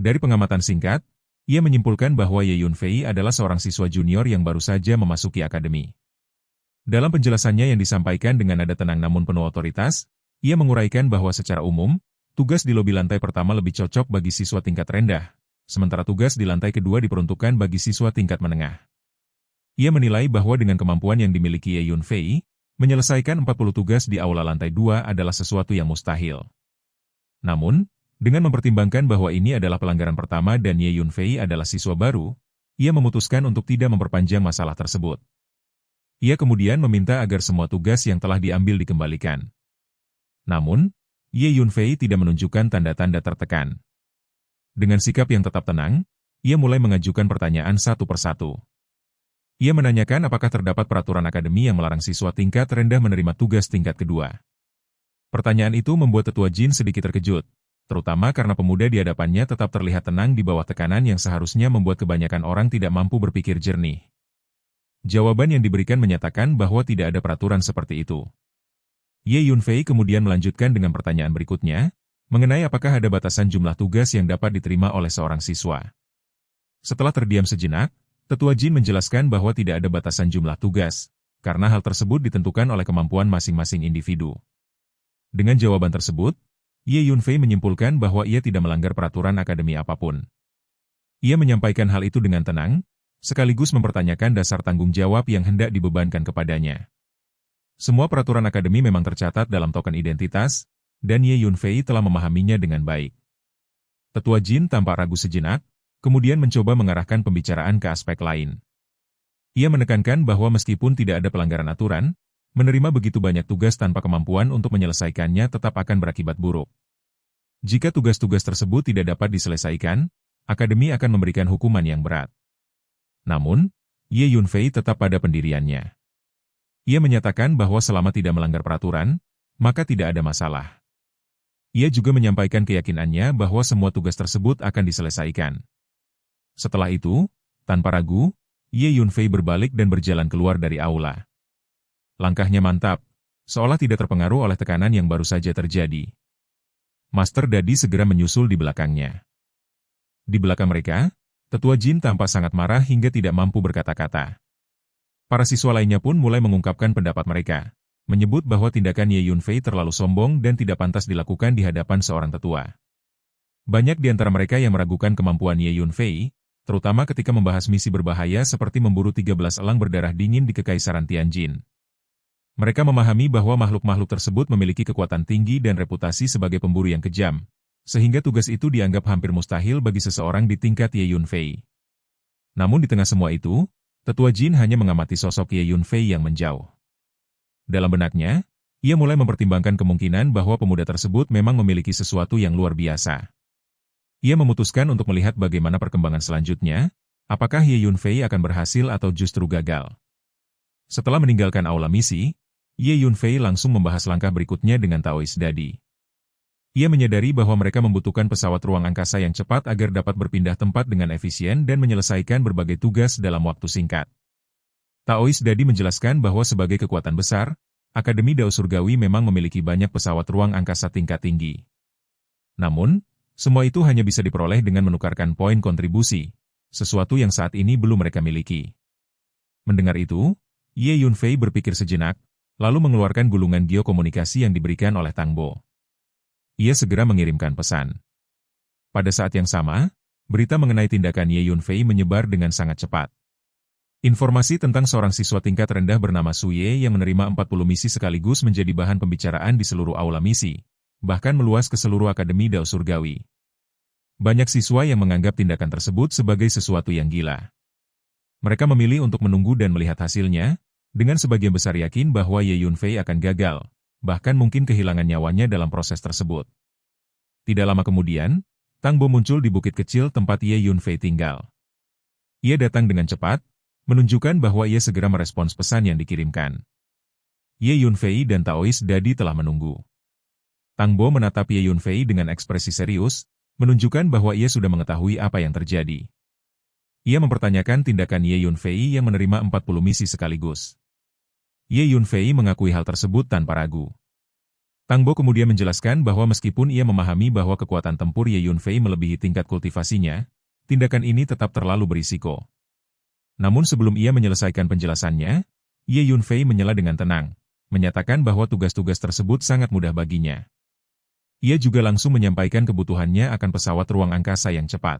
Dari pengamatan singkat, ia menyimpulkan bahwa Ye Yunfei adalah seorang siswa junior yang baru saja memasuki akademi. Dalam penjelasannya yang disampaikan dengan nada tenang namun penuh otoritas, ia menguraikan bahwa secara umum, tugas di lobi lantai pertama lebih cocok bagi siswa tingkat rendah, sementara tugas di lantai kedua diperuntukkan bagi siswa tingkat menengah. Ia menilai bahwa dengan kemampuan yang dimiliki Ye Yunfei, menyelesaikan 40 tugas di aula lantai 2 adalah sesuatu yang mustahil. Namun, dengan mempertimbangkan bahwa ini adalah pelanggaran pertama dan Ye Yunfei adalah siswa baru, ia memutuskan untuk tidak memperpanjang masalah tersebut. Ia kemudian meminta agar semua tugas yang telah diambil dikembalikan. Namun, Ye Yunfei tidak menunjukkan tanda-tanda tertekan. Dengan sikap yang tetap tenang, ia mulai mengajukan pertanyaan satu persatu. Ia menanyakan apakah terdapat peraturan akademi yang melarang siswa tingkat rendah menerima tugas tingkat kedua. Pertanyaan itu membuat Tetua Jin sedikit terkejut, terutama karena pemuda di hadapannya tetap terlihat tenang di bawah tekanan yang seharusnya membuat kebanyakan orang tidak mampu berpikir jernih. Jawaban yang diberikan menyatakan bahwa tidak ada peraturan seperti itu. Ye Yunfei kemudian melanjutkan dengan pertanyaan berikutnya, mengenai apakah ada batasan jumlah tugas yang dapat diterima oleh seorang siswa. Setelah terdiam sejenak, Tetua Jin menjelaskan bahwa tidak ada batasan jumlah tugas, karena hal tersebut ditentukan oleh kemampuan masing-masing individu. Dengan jawaban tersebut, Ye Yunfei menyimpulkan bahwa ia tidak melanggar peraturan akademi apapun. Ia menyampaikan hal itu dengan tenang, sekaligus mempertanyakan dasar tanggung jawab yang hendak dibebankan kepadanya. Semua peraturan akademi memang tercatat dalam token identitas, dan Ye Yunfei telah memahaminya dengan baik. Tetua Jin tampak ragu sejenak, kemudian mencoba mengarahkan pembicaraan ke aspek lain. Ia menekankan bahwa meskipun tidak ada pelanggaran aturan, menerima begitu banyak tugas tanpa kemampuan untuk menyelesaikannya tetap akan berakibat buruk. Jika tugas-tugas tersebut tidak dapat diselesaikan, akademi akan memberikan hukuman yang berat. Namun, Ye Yunfei tetap pada pendiriannya. Ia menyatakan bahwa selama tidak melanggar peraturan, maka tidak ada masalah. Ia juga menyampaikan keyakinannya bahwa semua tugas tersebut akan diselesaikan. Setelah itu, tanpa ragu, Ye Yunfei berbalik dan berjalan keluar dari aula. Langkahnya mantap, seolah tidak terpengaruh oleh tekanan yang baru saja terjadi. Master Dadi segera menyusul di belakangnya. Di belakang mereka, Tetua Jin tampak sangat marah hingga tidak mampu berkata-kata. Para siswa lainnya pun mulai mengungkapkan pendapat mereka, menyebut bahwa tindakan Ye Yunfei terlalu sombong dan tidak pantas dilakukan di hadapan seorang tetua. Banyak di antara mereka yang meragukan kemampuan Ye Yunfei, terutama ketika membahas misi berbahaya seperti memburu 13 elang berdarah dingin di Kekaisaran Tianjin. Mereka memahami bahwa makhluk-makhluk tersebut memiliki kekuatan tinggi dan reputasi sebagai pemburu yang kejam, sehingga tugas itu dianggap hampir mustahil bagi seseorang di tingkat Ye Yunfei. Namun di tengah semua itu, Tetua Jin hanya mengamati sosok Ye Yunfei yang menjauh. Dalam benaknya, ia mulai mempertimbangkan kemungkinan bahwa pemuda tersebut memang memiliki sesuatu yang luar biasa. Ia memutuskan untuk melihat bagaimana perkembangan selanjutnya, apakah Ye Yunfei akan berhasil atau justru gagal. Setelah meninggalkan aula misi, Ye Yunfei langsung membahas langkah berikutnya dengan Taoist Dadi. Ia menyadari bahwa mereka membutuhkan pesawat ruang angkasa yang cepat agar dapat berpindah tempat dengan efisien dan menyelesaikan berbagai tugas dalam waktu singkat. Taoist Dadi menjelaskan bahwa sebagai kekuatan besar, Akademi Dao Surgawi memang memiliki banyak pesawat ruang angkasa tingkat tinggi. Namun, semua itu hanya bisa diperoleh dengan menukarkan poin kontribusi, sesuatu yang saat ini belum mereka miliki. Mendengar itu, Ye Yunfei berpikir sejenak, lalu mengeluarkan gulungan geokomunikasi yang diberikan oleh Tang Bo. Ia segera mengirimkan pesan. Pada saat yang sama, berita mengenai tindakan Ye Yunfei menyebar dengan sangat cepat. Informasi tentang seorang siswa tingkat rendah bernama Su Ye yang menerima 40 misi sekaligus menjadi bahan pembicaraan di seluruh aula misi, bahkan meluas ke seluruh Akademi Dao Surgawi. Banyak siswa yang menganggap tindakan tersebut sebagai sesuatu yang gila. Mereka memilih untuk menunggu dan melihat hasilnya, dengan sebagian besar yakin bahwa Ye Yunfei akan gagal, bahkan mungkin kehilangan nyawanya dalam proses tersebut. Tidak lama kemudian, Tang Bo muncul di bukit kecil tempat Ye Yunfei tinggal. Ia datang dengan cepat, menunjukkan bahwa ia segera merespons pesan yang dikirimkan. Ye Yunfei dan Taoist Dadi telah menunggu. Tang Bo menatap Ye Yunfei dengan ekspresi serius, menunjukkan bahwa ia sudah mengetahui apa yang terjadi. Ia mempertanyakan tindakan Ye Yunfei yang menerima 40 misi sekaligus. Ye Yunfei mengakui hal tersebut tanpa ragu. Tang Bo kemudian menjelaskan bahwa meskipun ia memahami bahwa kekuatan tempur Ye Yunfei melebihi tingkat kultivasinya, tindakan ini tetap terlalu berisiko. Namun sebelum ia menyelesaikan penjelasannya, Ye Yunfei menyela dengan tenang, menyatakan bahwa tugas-tugas tersebut sangat mudah baginya. Ia juga langsung menyampaikan kebutuhannya akan pesawat ruang angkasa yang cepat.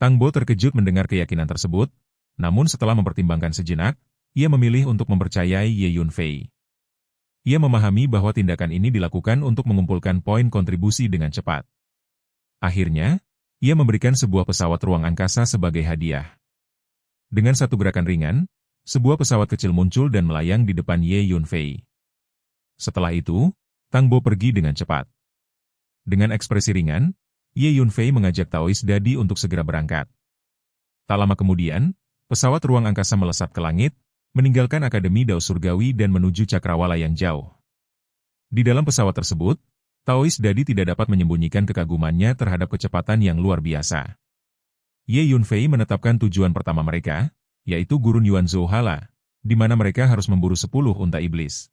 Tang Bo terkejut mendengar keyakinan tersebut, namun setelah mempertimbangkan sejenak, ia memilih untuk mempercayai Ye Yunfei. Ia memahami bahwa tindakan ini dilakukan untuk mengumpulkan poin kontribusi dengan cepat. Akhirnya, ia memberikan sebuah pesawat ruang angkasa sebagai hadiah. Dengan satu gerakan ringan, sebuah pesawat kecil muncul dan melayang di depan Ye Yunfei. Setelah itu, Tang Bo pergi dengan cepat. Dengan ekspresi ringan, Ye Yunfei mengajak Taois Dadi untuk segera berangkat. Tak lama kemudian, pesawat ruang angkasa melesat ke langit, meninggalkan Akademi Dao Surgawi dan menuju cakrawala yang jauh. Di dalam pesawat tersebut, Taois Dadi tidak dapat menyembunyikan kekagumannya terhadap kecepatan yang luar biasa. Ye Yunfei menetapkan tujuan pertama mereka, yaitu Gurun Yuanzhou Hala, di mana mereka harus memburu 10 unta iblis.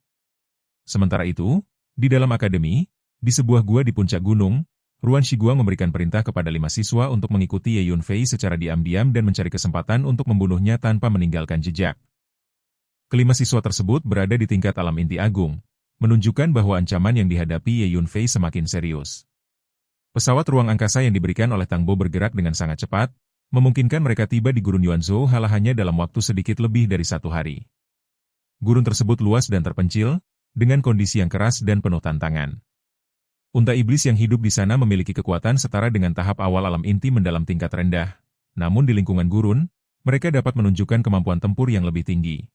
Sementara itu, di dalam akademi, di sebuah gua di puncak gunung, Ruan Shiguang memberikan perintah kepada 5 siswa untuk mengikuti Ye Yunfei secara diam-diam dan mencari kesempatan untuk membunuhnya tanpa meninggalkan jejak. Kelima siswa tersebut berada di tingkat alam inti agung, menunjukkan bahwa ancaman yang dihadapi Ye Yunfei semakin serius. Pesawat ruang angkasa yang diberikan oleh Tang Bo bergerak dengan sangat cepat, memungkinkan mereka tiba di Gurun Yuanzhou Hala hanya dalam waktu sedikit lebih dari 1 hari. Gurun tersebut luas dan terpencil, dengan kondisi yang keras dan penuh tantangan. Unta iblis yang hidup di sana memiliki kekuatan setara dengan tahap awal alam inti mendalam tingkat rendah, namun di lingkungan gurun, mereka dapat menunjukkan kemampuan tempur yang lebih tinggi.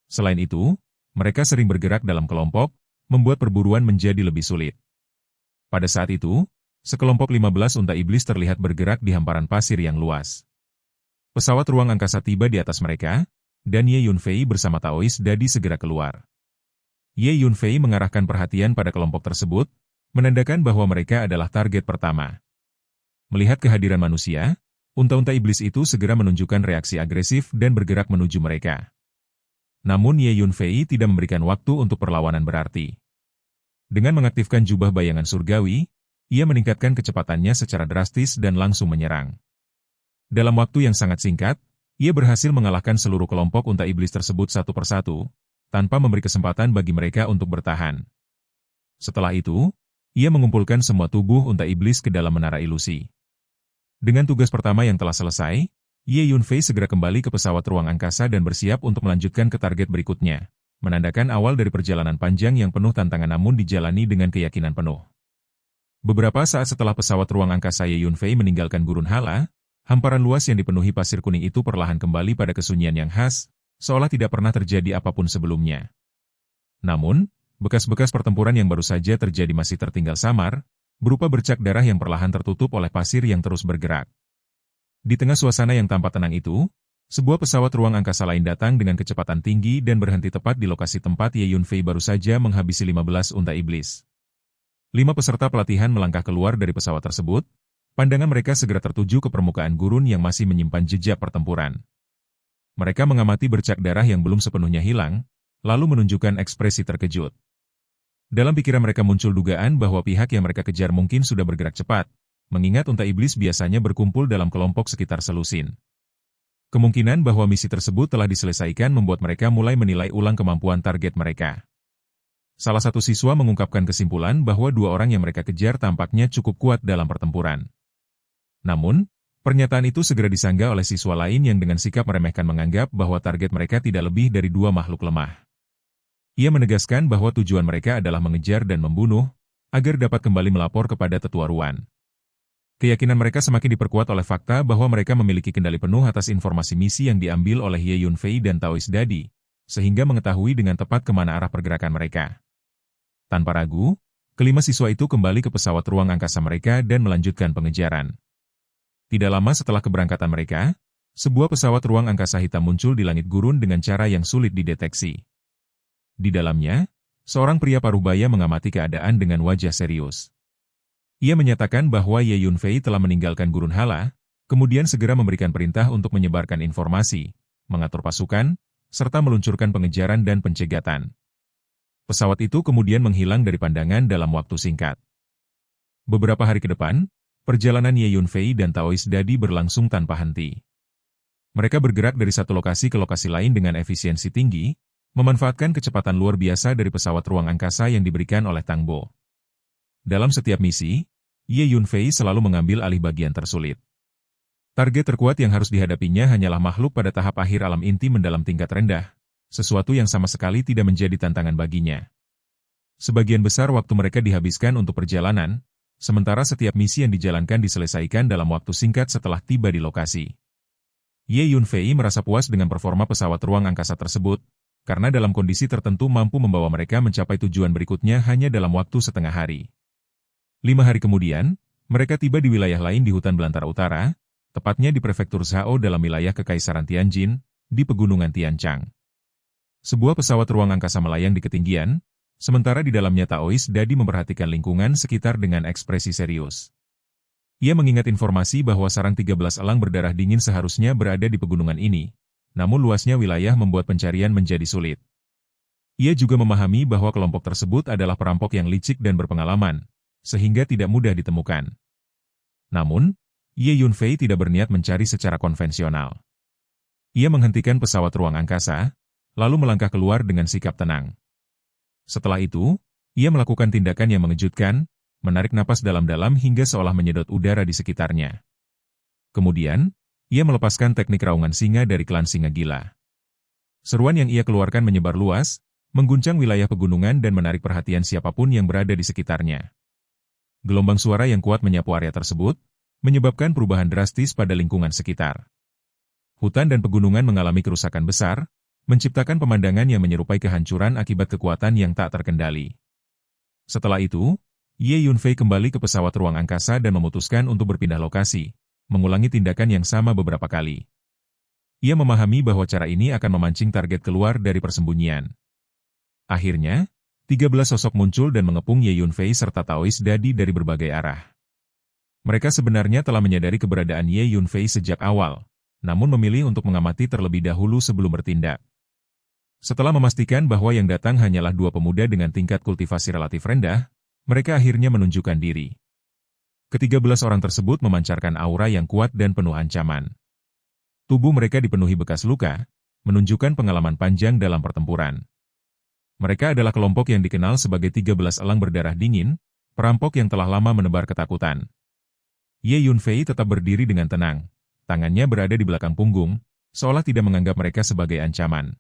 Selain itu, mereka sering bergerak dalam kelompok, membuat perburuan menjadi lebih sulit. Pada saat itu, sekelompok 15 unta iblis terlihat bergerak di hamparan pasir yang luas. Pesawat ruang angkasa tiba di atas mereka, dan Ye Yunfei bersama Taois Dadi segera keluar. Ye Yunfei mengarahkan perhatian pada kelompok tersebut, menandakan bahwa mereka adalah target pertama. Melihat kehadiran manusia, unta-unta iblis itu segera menunjukkan reaksi agresif dan bergerak menuju mereka. Namun Ye Yunfei tidak memberikan waktu untuk perlawanan berarti. Dengan mengaktifkan jubah bayangan surgawi, ia meningkatkan kecepatannya secara drastis dan langsung menyerang. Dalam waktu yang sangat singkat, ia berhasil mengalahkan seluruh kelompok unta iblis tersebut satu persatu, tanpa memberi kesempatan bagi mereka untuk bertahan. Setelah itu, ia mengumpulkan semua tubuh unta iblis ke dalam menara ilusi. Dengan tugas pertama yang telah selesai, Ye Yunfei segera kembali ke pesawat ruang angkasa dan bersiap untuk melanjutkan ke target berikutnya, menandakan awal dari perjalanan panjang yang penuh tantangan namun dijalani dengan keyakinan penuh. Beberapa saat setelah pesawat ruang angkasa Ye Yunfei meninggalkan Gurun Hala, hamparan luas yang dipenuhi pasir kuning itu perlahan kembali pada kesunyian yang khas, seolah tidak pernah terjadi apapun sebelumnya. Namun, bekas-bekas pertempuran yang baru saja terjadi masih tertinggal samar, berupa bercak darah yang perlahan tertutup oleh pasir yang terus bergerak. Di tengah suasana yang tampak tenang itu, sebuah pesawat ruang angkasa lain datang dengan kecepatan tinggi dan berhenti tepat di lokasi tempat Ye Yunfei baru saja menghabisi 15 unta iblis. 5 peserta pelatihan melangkah keluar dari pesawat tersebut, pandangan mereka segera tertuju ke permukaan gurun yang masih menyimpan jejak pertempuran. Mereka mengamati bercak darah yang belum sepenuhnya hilang, lalu menunjukkan ekspresi terkejut. Dalam pikiran mereka muncul dugaan bahwa pihak yang mereka kejar mungkin sudah bergerak cepat, mengingat unta iblis biasanya berkumpul dalam kelompok sekitar selusin. Kemungkinan bahwa misi tersebut telah diselesaikan membuat mereka mulai menilai ulang kemampuan target mereka. Salah satu siswa mengungkapkan kesimpulan bahwa 2 orang yang mereka kejar tampaknya cukup kuat dalam pertempuran. Namun, pernyataan itu segera disanggah oleh siswa lain yang dengan sikap meremehkan menganggap bahwa target mereka tidak lebih dari 2 makhluk lemah. Ia menegaskan bahwa tujuan mereka adalah mengejar dan membunuh, agar dapat kembali melapor kepada Tetua Ruan. Keyakinan mereka semakin diperkuat oleh fakta bahwa mereka memiliki kendali penuh atas informasi misi yang diambil oleh Ye Yunfei dan Taois Dadi, sehingga mengetahui dengan tepat kemana arah pergerakan mereka. Tanpa ragu, kelima siswa itu kembali ke pesawat ruang angkasa mereka dan melanjutkan pengejaran. Tidak lama setelah keberangkatan mereka, sebuah pesawat ruang angkasa hitam muncul di langit gurun dengan cara yang sulit dideteksi. Di dalamnya, seorang pria parubaya mengamati keadaan dengan wajah serius. Ia menyatakan bahwa Ye Yunfei telah meninggalkan Gurun Hala, kemudian segera memberikan perintah untuk menyebarkan informasi, mengatur pasukan, serta meluncurkan pengejaran dan pencegatan. Pesawat itu kemudian menghilang dari pandangan dalam waktu singkat. Beberapa hari ke depan, perjalanan Ye Yunfei dan Taoist Dadi berlangsung tanpa henti. Mereka bergerak dari satu lokasi ke lokasi lain dengan efisiensi tinggi, memanfaatkan kecepatan luar biasa dari pesawat ruang angkasa yang diberikan oleh Tang Bo. Dalam setiap misi, Ye Yunfei selalu mengambil alih bagian tersulit. Target terkuat yang harus dihadapinya hanyalah makhluk pada tahap akhir alam inti mendalam tingkat rendah, sesuatu yang sama sekali tidak menjadi tantangan baginya. Sebagian besar waktu mereka dihabiskan untuk perjalanan, sementara setiap misi yang dijalankan diselesaikan dalam waktu singkat setelah tiba di lokasi. Ye Yunfei merasa puas dengan performa pesawat ruang angkasa tersebut, karena dalam kondisi tertentu mampu membawa mereka mencapai tujuan berikutnya hanya dalam waktu setengah hari. 5 hari kemudian, mereka tiba di wilayah lain di hutan belantara utara, tepatnya di prefektur Zhao dalam wilayah Kekaisaran Tianjin, di pegunungan Tianchang. Sebuah pesawat ruang angkasa melayang di ketinggian, sementara di dalamnya Taoist Dadi memperhatikan lingkungan sekitar dengan ekspresi serius. Ia mengingat informasi bahwa sarang 13 elang berdarah dingin seharusnya berada di pegunungan ini, namun luasnya wilayah membuat pencarian menjadi sulit. Ia juga memahami bahwa kelompok tersebut adalah perampok yang licik dan berpengalaman, sehingga tidak mudah ditemukan. Namun, Ye Yunfei tidak berniat mencari secara konvensional. Ia menghentikan pesawat ruang angkasa, lalu melangkah keluar dengan sikap tenang. Setelah itu, ia melakukan tindakan yang mengejutkan, menarik napas dalam-dalam hingga seolah menyedot udara di sekitarnya. Kemudian, ia melepaskan teknik raungan singa dari klan singa gila. Seruan yang ia keluarkan menyebar luas, mengguncang wilayah pegunungan dan menarik perhatian siapapun yang berada di sekitarnya. Gelombang suara yang kuat menyapu area tersebut, menyebabkan perubahan drastis pada lingkungan sekitar. Hutan dan pegunungan mengalami kerusakan besar, menciptakan pemandangan yang menyerupai kehancuran akibat kekuatan yang tak terkendali. Setelah itu, Ye Yunfei kembali ke pesawat ruang angkasa dan memutuskan untuk berpindah lokasi, mengulangi tindakan yang sama beberapa kali. Ia memahami bahwa cara ini akan memancing target keluar dari persembunyian. Akhirnya, 13 sosok muncul dan mengepung Ye Yunfei serta Taoist Dadi dari berbagai arah. Mereka sebenarnya telah menyadari keberadaan Ye Yunfei sejak awal, namun memilih untuk mengamati terlebih dahulu sebelum bertindak. Setelah memastikan bahwa yang datang hanyalah 2 pemuda dengan tingkat kultivasi relatif rendah, mereka akhirnya menunjukkan diri. Ke-13 orang tersebut memancarkan aura yang kuat dan penuh ancaman. Tubuh mereka dipenuhi bekas luka, menunjukkan pengalaman panjang dalam pertempuran. Mereka adalah kelompok yang dikenal sebagai 13 elang berdarah dingin, perampok yang telah lama menebar ketakutan. Ye Yunfei tetap berdiri dengan tenang, tangannya berada di belakang punggung, seolah tidak menganggap mereka sebagai ancaman.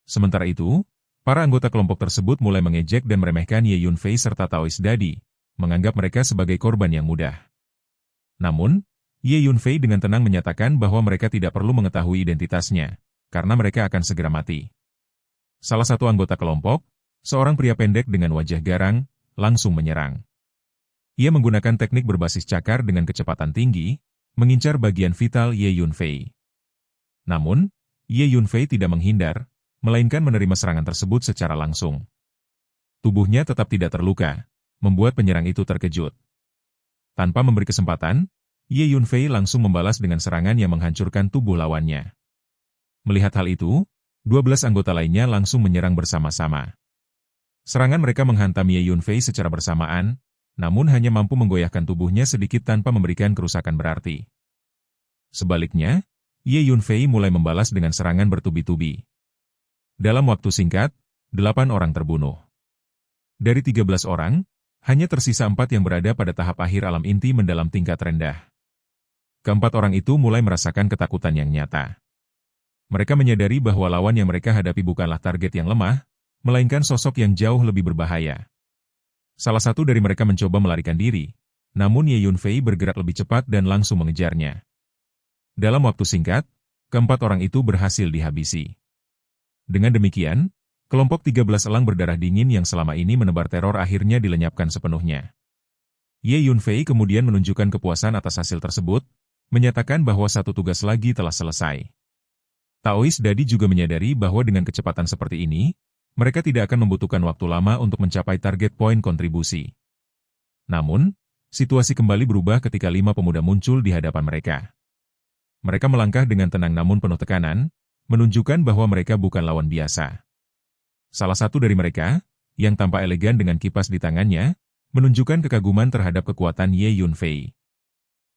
Sementara itu, para anggota kelompok tersebut mulai mengejek dan meremehkan Ye Yunfei serta Taoist Dadi, menganggap mereka sebagai korban yang mudah. Namun, Ye Yunfei dengan tenang menyatakan bahwa mereka tidak perlu mengetahui identitasnya, karena mereka akan segera mati. Salah satu anggota kelompok, seorang pria pendek dengan wajah garang, langsung menyerang. Ia menggunakan teknik berbasis cakar dengan kecepatan tinggi, mengincar bagian vital Ye Yunfei. Namun, Ye Yunfei tidak menghindar, melainkan menerima serangan tersebut secara langsung. Tubuhnya tetap tidak terluka, membuat penyerang itu terkejut. Tanpa memberi kesempatan, Ye Yunfei langsung membalas dengan serangan yang menghancurkan tubuh lawannya. Melihat hal itu, 12 anggota lainnya langsung menyerang bersama-sama. Serangan mereka menghantam Ye Yunfei secara bersamaan, namun hanya mampu menggoyahkan tubuhnya sedikit tanpa memberikan kerusakan berarti. Sebaliknya, Ye Yunfei mulai membalas dengan serangan bertubi-tubi. Dalam waktu singkat, 8 orang terbunuh. Dari 13 orang, hanya tersisa 4 yang berada pada tahap akhir alam inti mendalam tingkat rendah. Keempat orang itu mulai merasakan ketakutan yang nyata. Mereka menyadari bahwa lawan yang mereka hadapi bukanlah target yang lemah, melainkan sosok yang jauh lebih berbahaya. Salah satu dari mereka mencoba melarikan diri, namun Ye Yunfei bergerak lebih cepat dan langsung mengejarnya. Dalam waktu singkat, keempat orang itu berhasil dihabisi. Dengan demikian, kelompok 13 elang berdarah dingin yang selama ini menebar teror akhirnya dilenyapkan sepenuhnya. Ye Yunfei kemudian menunjukkan kepuasan atas hasil tersebut, menyatakan bahwa satu tugas lagi telah selesai. Taoist Dadi juga menyadari bahwa dengan kecepatan seperti ini, mereka tidak akan membutuhkan waktu lama untuk mencapai target poin kontribusi. Namun, situasi kembali berubah ketika 5 pemuda muncul di hadapan mereka. Mereka melangkah dengan tenang namun penuh tekanan, menunjukkan bahwa mereka bukan lawan biasa. Salah satu dari mereka, yang tampak elegan dengan kipas di tangannya, menunjukkan kekaguman terhadap kekuatan Ye Yunfei.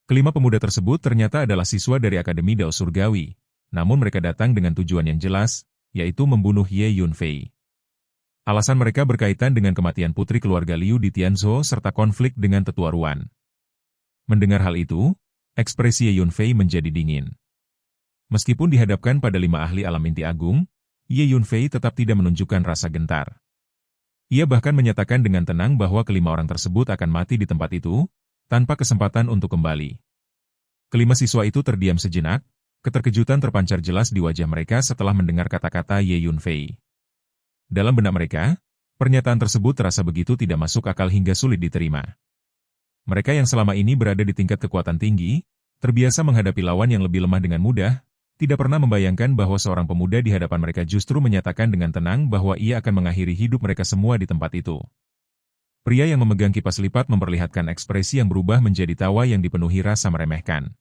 Kelima pemuda tersebut ternyata adalah siswa dari Akademi Dao Surgawi, namun mereka datang dengan tujuan yang jelas, yaitu membunuh Ye Yunfei. Alasan mereka berkaitan dengan kematian putri keluarga Liu di Tianzhou serta konflik dengan Tetua Ruan. Mendengar hal itu, ekspresi Ye Yunfei menjadi dingin. Meskipun dihadapkan pada 5 ahli alam inti agung, Ye Yunfei tetap tidak menunjukkan rasa gentar. Ia bahkan menyatakan dengan tenang bahwa kelima orang tersebut akan mati di tempat itu, tanpa kesempatan untuk kembali. Kelima siswa itu terdiam sejenak, keterkejutan terpancar jelas di wajah mereka setelah mendengar kata-kata Ye Yunfei. Dalam benak mereka, pernyataan tersebut terasa begitu tidak masuk akal hingga sulit diterima. Mereka yang selama ini berada di tingkat kekuatan tinggi, terbiasa menghadapi lawan yang lebih lemah dengan mudah, tidak pernah membayangkan bahwa seorang pemuda di hadapan mereka justru menyatakan dengan tenang bahwa ia akan mengakhiri hidup mereka semua di tempat itu. Pria yang memegang kipas lipat memperlihatkan ekspresi yang berubah menjadi tawa yang dipenuhi rasa meremehkan.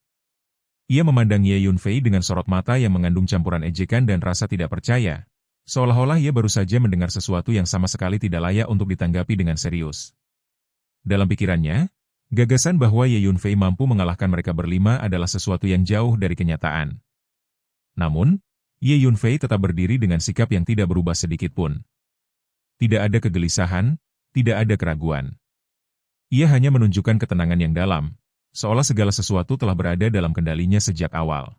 Ia memandang Ye Yunfei dengan sorot mata yang mengandung campuran ejekan dan rasa tidak percaya, seolah-olah ia baru saja mendengar sesuatu yang sama sekali tidak layak untuk ditanggapi dengan serius. Dalam pikirannya, gagasan bahwa Ye Yunfei mampu mengalahkan mereka berlima adalah sesuatu yang jauh dari kenyataan. Namun, Ye Yunfei tetap berdiri dengan sikap yang tidak berubah sedikit pun. Tidak ada kegelisahan, tidak ada keraguan. Ia hanya menunjukkan ketenangan yang dalam, seolah segala sesuatu telah berada dalam kendalinya sejak awal.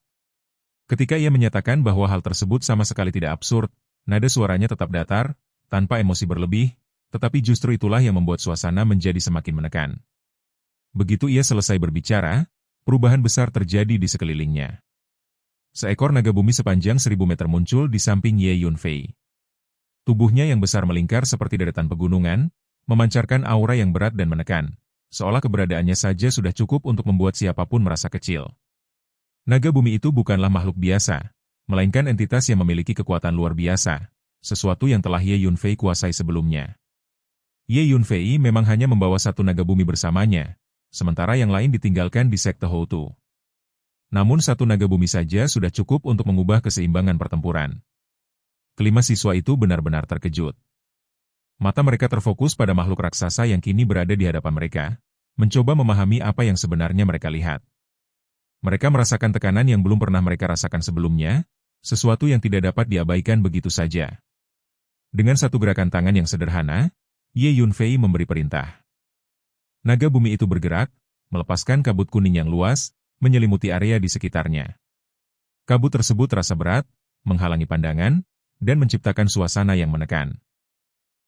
Ketika ia menyatakan bahwa hal tersebut sama sekali tidak absurd, nada suaranya tetap datar, tanpa emosi berlebih, tetapi justru itulah yang membuat suasana menjadi semakin menekan. Begitu ia selesai berbicara, perubahan besar terjadi di sekelilingnya. Seekor naga bumi sepanjang 1000 meter muncul di samping Ye Yunfei. Tubuhnya yang besar melingkar seperti deretan pegunungan, memancarkan aura yang berat dan menekan, seolah keberadaannya saja sudah cukup untuk membuat siapapun merasa kecil. Naga bumi itu bukanlah makhluk biasa, melainkan entitas yang memiliki kekuatan luar biasa, sesuatu yang telah Ye Yunfei kuasai sebelumnya. Ye Yunfei memang hanya membawa satu naga bumi bersamanya, sementara yang lain ditinggalkan di sekte Houtu. Namun satu naga bumi saja sudah cukup untuk mengubah keseimbangan pertempuran. Kelima siswa itu benar-benar terkejut. Mata mereka terfokus pada makhluk raksasa yang kini berada di hadapan mereka, mencoba memahami apa yang sebenarnya mereka lihat. Mereka merasakan tekanan yang belum pernah mereka rasakan sebelumnya, sesuatu yang tidak dapat diabaikan begitu saja. Dengan satu gerakan tangan yang sederhana, Ye Yunfei memberi perintah. Naga bumi itu bergerak, melepaskan kabut kuning yang luas, menyelimuti area di sekitarnya. Kabut tersebut terasa berat, menghalangi pandangan, dan menciptakan suasana yang menekan.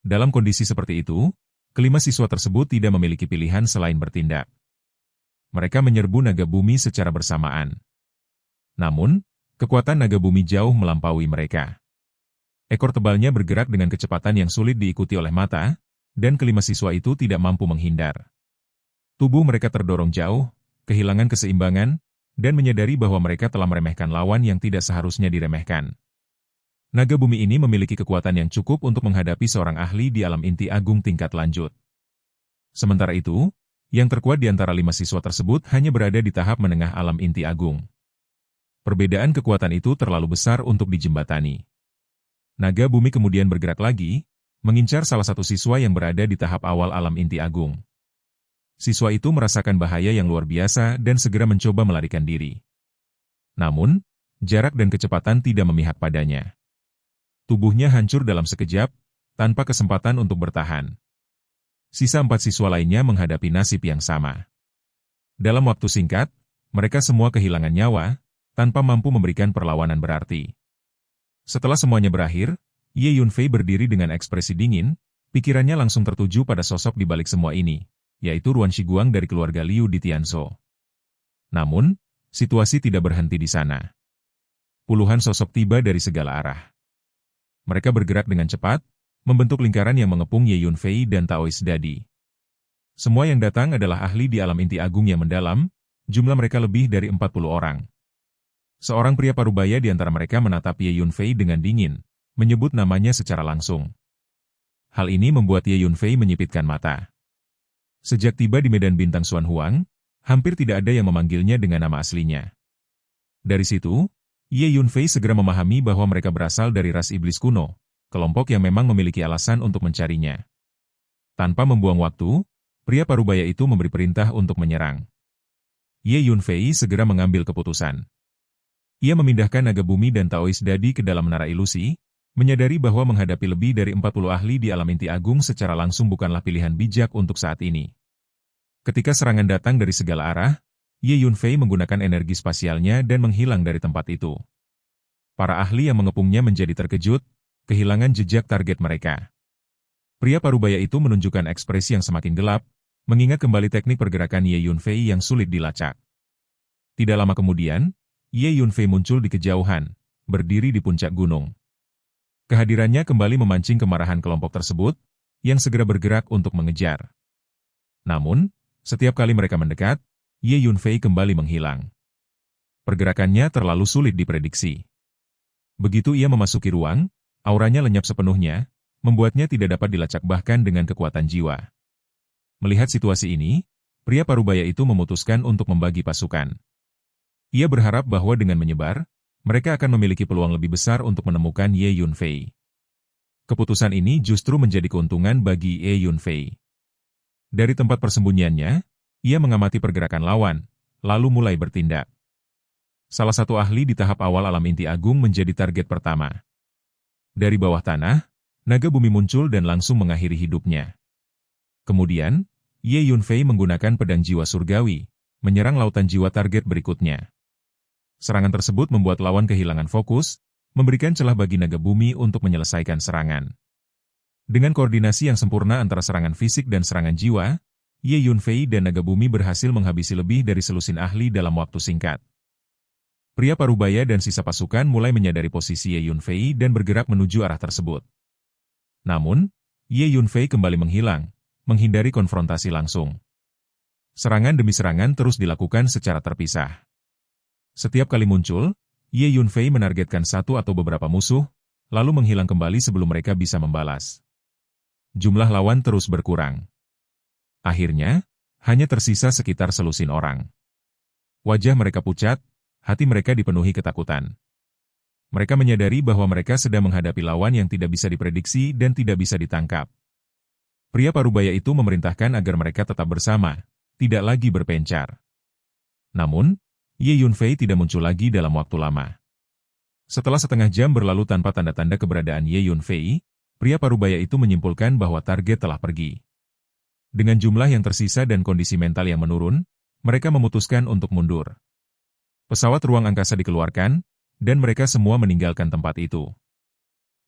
Dalam kondisi seperti itu, kelima siswa tersebut tidak memiliki pilihan selain bertindak. Mereka menyerbu naga bumi secara bersamaan. Namun, kekuatan naga bumi jauh melampaui mereka. Ekor tebalnya bergerak dengan kecepatan yang sulit diikuti oleh mata, dan kelima siswa itu tidak mampu menghindar. Tubuh mereka terdorong jauh, kehilangan keseimbangan, dan menyadari bahwa mereka telah meremehkan lawan yang tidak seharusnya diremehkan. Naga bumi ini memiliki kekuatan yang cukup untuk menghadapi seorang ahli di alam inti agung tingkat lanjut. Sementara itu, yang terkuat di antara 5 siswa tersebut hanya berada di tahap menengah alam inti agung. Perbedaan kekuatan itu terlalu besar untuk dijembatani. Naga bumi kemudian bergerak lagi, mengincar salah satu siswa yang berada di tahap awal alam inti agung. Siswa itu merasakan bahaya yang luar biasa dan segera mencoba melarikan diri. Namun, jarak dan kecepatan tidak memihak padanya. Tubuhnya hancur dalam sekejap, tanpa kesempatan untuk bertahan. Sisa 4 siswa lainnya menghadapi nasib yang sama. Dalam waktu singkat, mereka semua kehilangan nyawa, tanpa mampu memberikan perlawanan berarti. Setelah semuanya berakhir, Ye Yunfei berdiri dengan ekspresi dingin, pikirannya langsung tertuju pada sosok di balik semua ini, yaitu Ruan Shiguang dari keluarga Liu di Tianzhou. Namun, situasi tidak berhenti di sana. Puluhan sosok tiba dari segala arah. Mereka bergerak dengan cepat, membentuk lingkaran yang mengepung Ye Yunfei dan Taoist Dadi. Semua yang datang adalah ahli di alam inti agung yang mendalam, jumlah mereka lebih dari 40 orang. Seorang pria parubaya di antara mereka menatap Ye Yunfei dengan dingin, menyebut namanya secara langsung. Hal ini membuat Ye Yunfei menyipitkan mata. Sejak tiba di medan bintang Xuan Huang, hampir tidak ada yang memanggilnya dengan nama aslinya. Dari situ, Ye Yunfei segera memahami bahwa mereka berasal dari ras iblis kuno, kelompok yang memang memiliki alasan untuk mencarinya. Tanpa membuang waktu, pria parubaya itu memberi perintah untuk menyerang. Ye Yunfei segera mengambil keputusan. Ia memindahkan naga bumi dan Taoist Dadi ke dalam menara ilusi, menyadari bahwa menghadapi lebih dari 40 ahli di alam inti agung secara langsung bukanlah pilihan bijak untuk saat ini. Ketika serangan datang dari segala arah, Ye Yunfei menggunakan energi spasialnya dan menghilang dari tempat itu. Para ahli yang mengepungnya menjadi terkejut, kehilangan jejak target mereka. Pria parubaya itu menunjukkan ekspresi yang semakin gelap, mengingat kembali teknik pergerakan Ye Yunfei yang sulit dilacak. Tidak lama kemudian, Ye Yunfei muncul di kejauhan, berdiri di puncak gunung. Kehadirannya kembali memancing kemarahan kelompok tersebut, yang segera bergerak untuk mengejar. Namun, setiap kali mereka mendekat, Ye Yunfei kembali menghilang. Pergerakannya terlalu sulit diprediksi. Begitu ia memasuki ruang, auranya lenyap sepenuhnya, membuatnya tidak dapat dilacak bahkan dengan kekuatan jiwa. Melihat situasi ini, pria parubaya itu memutuskan untuk membagi pasukan. Ia berharap bahwa dengan menyebar, mereka akan memiliki peluang lebih besar untuk menemukan Ye Yunfei. Keputusan ini justru menjadi keuntungan bagi Ye Yunfei. Dari tempat persembunyiannya, ia mengamati pergerakan lawan, lalu mulai bertindak. Salah satu ahli di tahap awal alam inti agung menjadi target pertama. Dari bawah tanah, naga bumi muncul dan langsung mengakhiri hidupnya. Kemudian, Ye Yunfei menggunakan pedang jiwa surgawi, menyerang lautan jiwa target berikutnya. Serangan tersebut membuat lawan kehilangan fokus, memberikan celah bagi naga bumi untuk menyelesaikan serangan. Dengan koordinasi yang sempurna antara serangan fisik dan serangan jiwa, Ye Yunfei dan naga bumi berhasil menghabisi lebih dari selusin ahli dalam waktu singkat. Pria parubaya dan sisa pasukan mulai menyadari posisi Ye Yunfei dan bergerak menuju arah tersebut. Namun, Ye Yunfei kembali menghilang, menghindari konfrontasi langsung. Serangan demi serangan terus dilakukan secara terpisah. Setiap kali muncul, Ye Yunfei menargetkan satu atau beberapa musuh, lalu menghilang kembali sebelum mereka bisa membalas. Jumlah lawan terus berkurang. Akhirnya, hanya tersisa sekitar selusin orang. Wajah mereka pucat, hati mereka dipenuhi ketakutan. Mereka menyadari bahwa mereka sedang menghadapi lawan yang tidak bisa diprediksi dan tidak bisa ditangkap. Pria parubaya itu memerintahkan agar mereka tetap bersama, tidak lagi berpencar. Namun, Ye Yunfei tidak muncul lagi dalam waktu lama. Setelah setengah jam berlalu tanpa tanda-tanda keberadaan Ye Yunfei, pria parubaya itu menyimpulkan bahwa target telah pergi. Dengan jumlah yang tersisa dan kondisi mental yang menurun, mereka memutuskan untuk mundur. Pesawat ruang angkasa dikeluarkan, dan mereka semua meninggalkan tempat itu.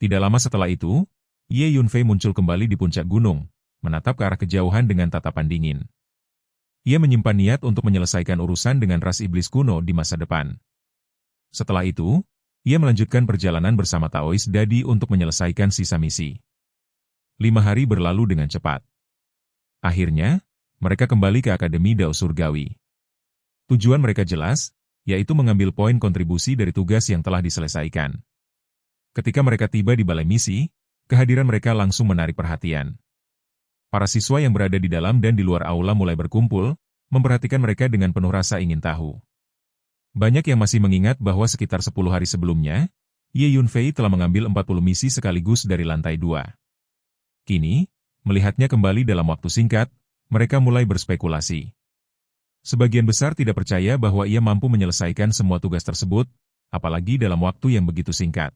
Tidak lama setelah itu, Ye Yunfei muncul kembali di puncak gunung, menatap ke arah kejauhan dengan tatapan dingin. Ia menyimpan niat untuk menyelesaikan urusan dengan ras iblis kuno di masa depan. Setelah itu, ia melanjutkan perjalanan bersama Taoist Dadi untuk menyelesaikan sisa misi. 5 hari berlalu dengan cepat. Akhirnya, mereka kembali ke Akademi Dao Surgawi. Tujuan mereka jelas, yaitu mengambil poin kontribusi dari tugas yang telah diselesaikan. Ketika mereka tiba di balai misi, kehadiran mereka langsung menarik perhatian. Para siswa yang berada di dalam dan di luar aula mulai berkumpul, memperhatikan mereka dengan penuh rasa ingin tahu. Banyak yang masih mengingat bahwa sekitar 10 hari sebelumnya, Ye Yunfei telah mengambil 40 misi sekaligus dari lantai 2. Kini, melihatnya kembali dalam waktu singkat, mereka mulai berspekulasi. Sebagian besar tidak percaya bahwa ia mampu menyelesaikan semua tugas tersebut, apalagi dalam waktu yang begitu singkat.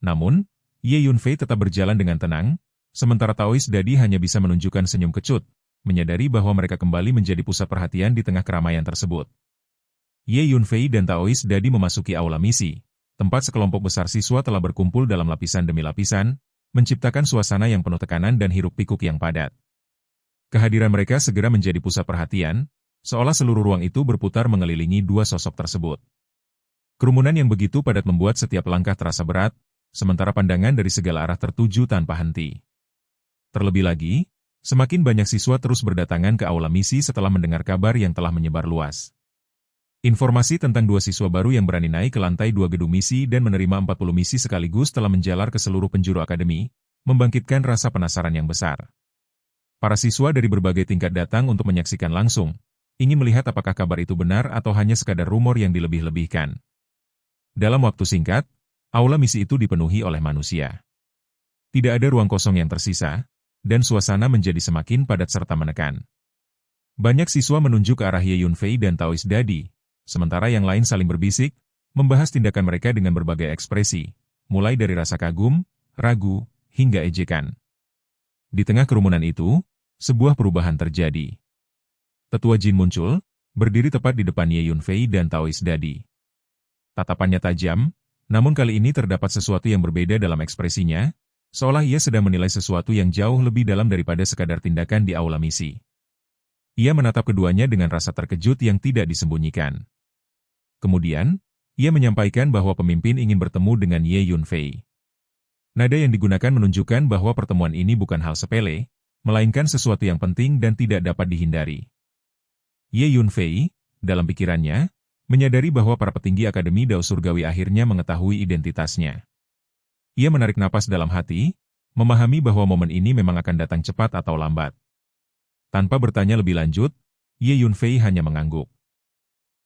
Namun, Ye Yunfei tetap berjalan dengan tenang, sementara Taoist Dadi hanya bisa menunjukkan senyum kecut, menyadari bahwa mereka kembali menjadi pusat perhatian di tengah keramaian tersebut. Ye Yunfei dan Taoist Dadi memasuki aula misi, tempat sekelompok besar siswa telah berkumpul dalam lapisan demi lapisan, menciptakan suasana yang penuh tekanan dan hiruk-pikuk yang padat. Kehadiran mereka segera menjadi pusat perhatian, seolah seluruh ruang itu berputar mengelilingi dua sosok tersebut. Kerumunan yang begitu padat membuat setiap langkah terasa berat, sementara pandangan dari segala arah tertuju tanpa henti. Terlebih lagi, semakin banyak siswa terus berdatangan ke aula misi setelah mendengar kabar yang telah menyebar luas. Informasi tentang 2 siswa baru yang berani naik ke lantai 2 gedung misi dan menerima 40 misi sekaligus telah menjalar ke seluruh penjuru akademi, membangkitkan rasa penasaran yang besar. Para siswa dari berbagai tingkat datang untuk menyaksikan langsung, ingin melihat apakah kabar itu benar atau hanya sekadar rumor yang dilebih-lebihkan. Dalam waktu singkat, aula misi itu dipenuhi oleh manusia. Tidak ada ruang kosong yang tersisa, dan suasana menjadi semakin padat serta menekan. Banyak siswa menunjuk ke arah Ye Yunfei dan Taoist Dadi, sementara yang lain saling berbisik, membahas tindakan mereka dengan berbagai ekspresi, mulai dari rasa kagum, ragu, hingga ejekan. Di tengah kerumunan itu, sebuah perubahan terjadi. Tetua Jin muncul, berdiri tepat di depan Ye Yunfei dan Taoist Dadi. Tatapannya tajam, namun kali ini terdapat sesuatu yang berbeda dalam ekspresinya, seolah ia sedang menilai sesuatu yang jauh lebih dalam daripada sekadar tindakan di aula misi. Ia menatap keduanya dengan rasa terkejut yang tidak disembunyikan. Kemudian, ia menyampaikan bahwa pemimpin ingin bertemu dengan Ye Yunfei. Nada yang digunakan menunjukkan bahwa pertemuan ini bukan hal sepele, melainkan sesuatu yang penting dan tidak dapat dihindari. Ye Yunfei, dalam pikirannya, menyadari bahwa para petinggi Akademi Dao Surgawi akhirnya mengetahui identitasnya. Ia menarik napas dalam hati, memahami bahwa momen ini memang akan datang cepat atau lambat. Tanpa bertanya lebih lanjut, Ye Yunfei hanya mengangguk.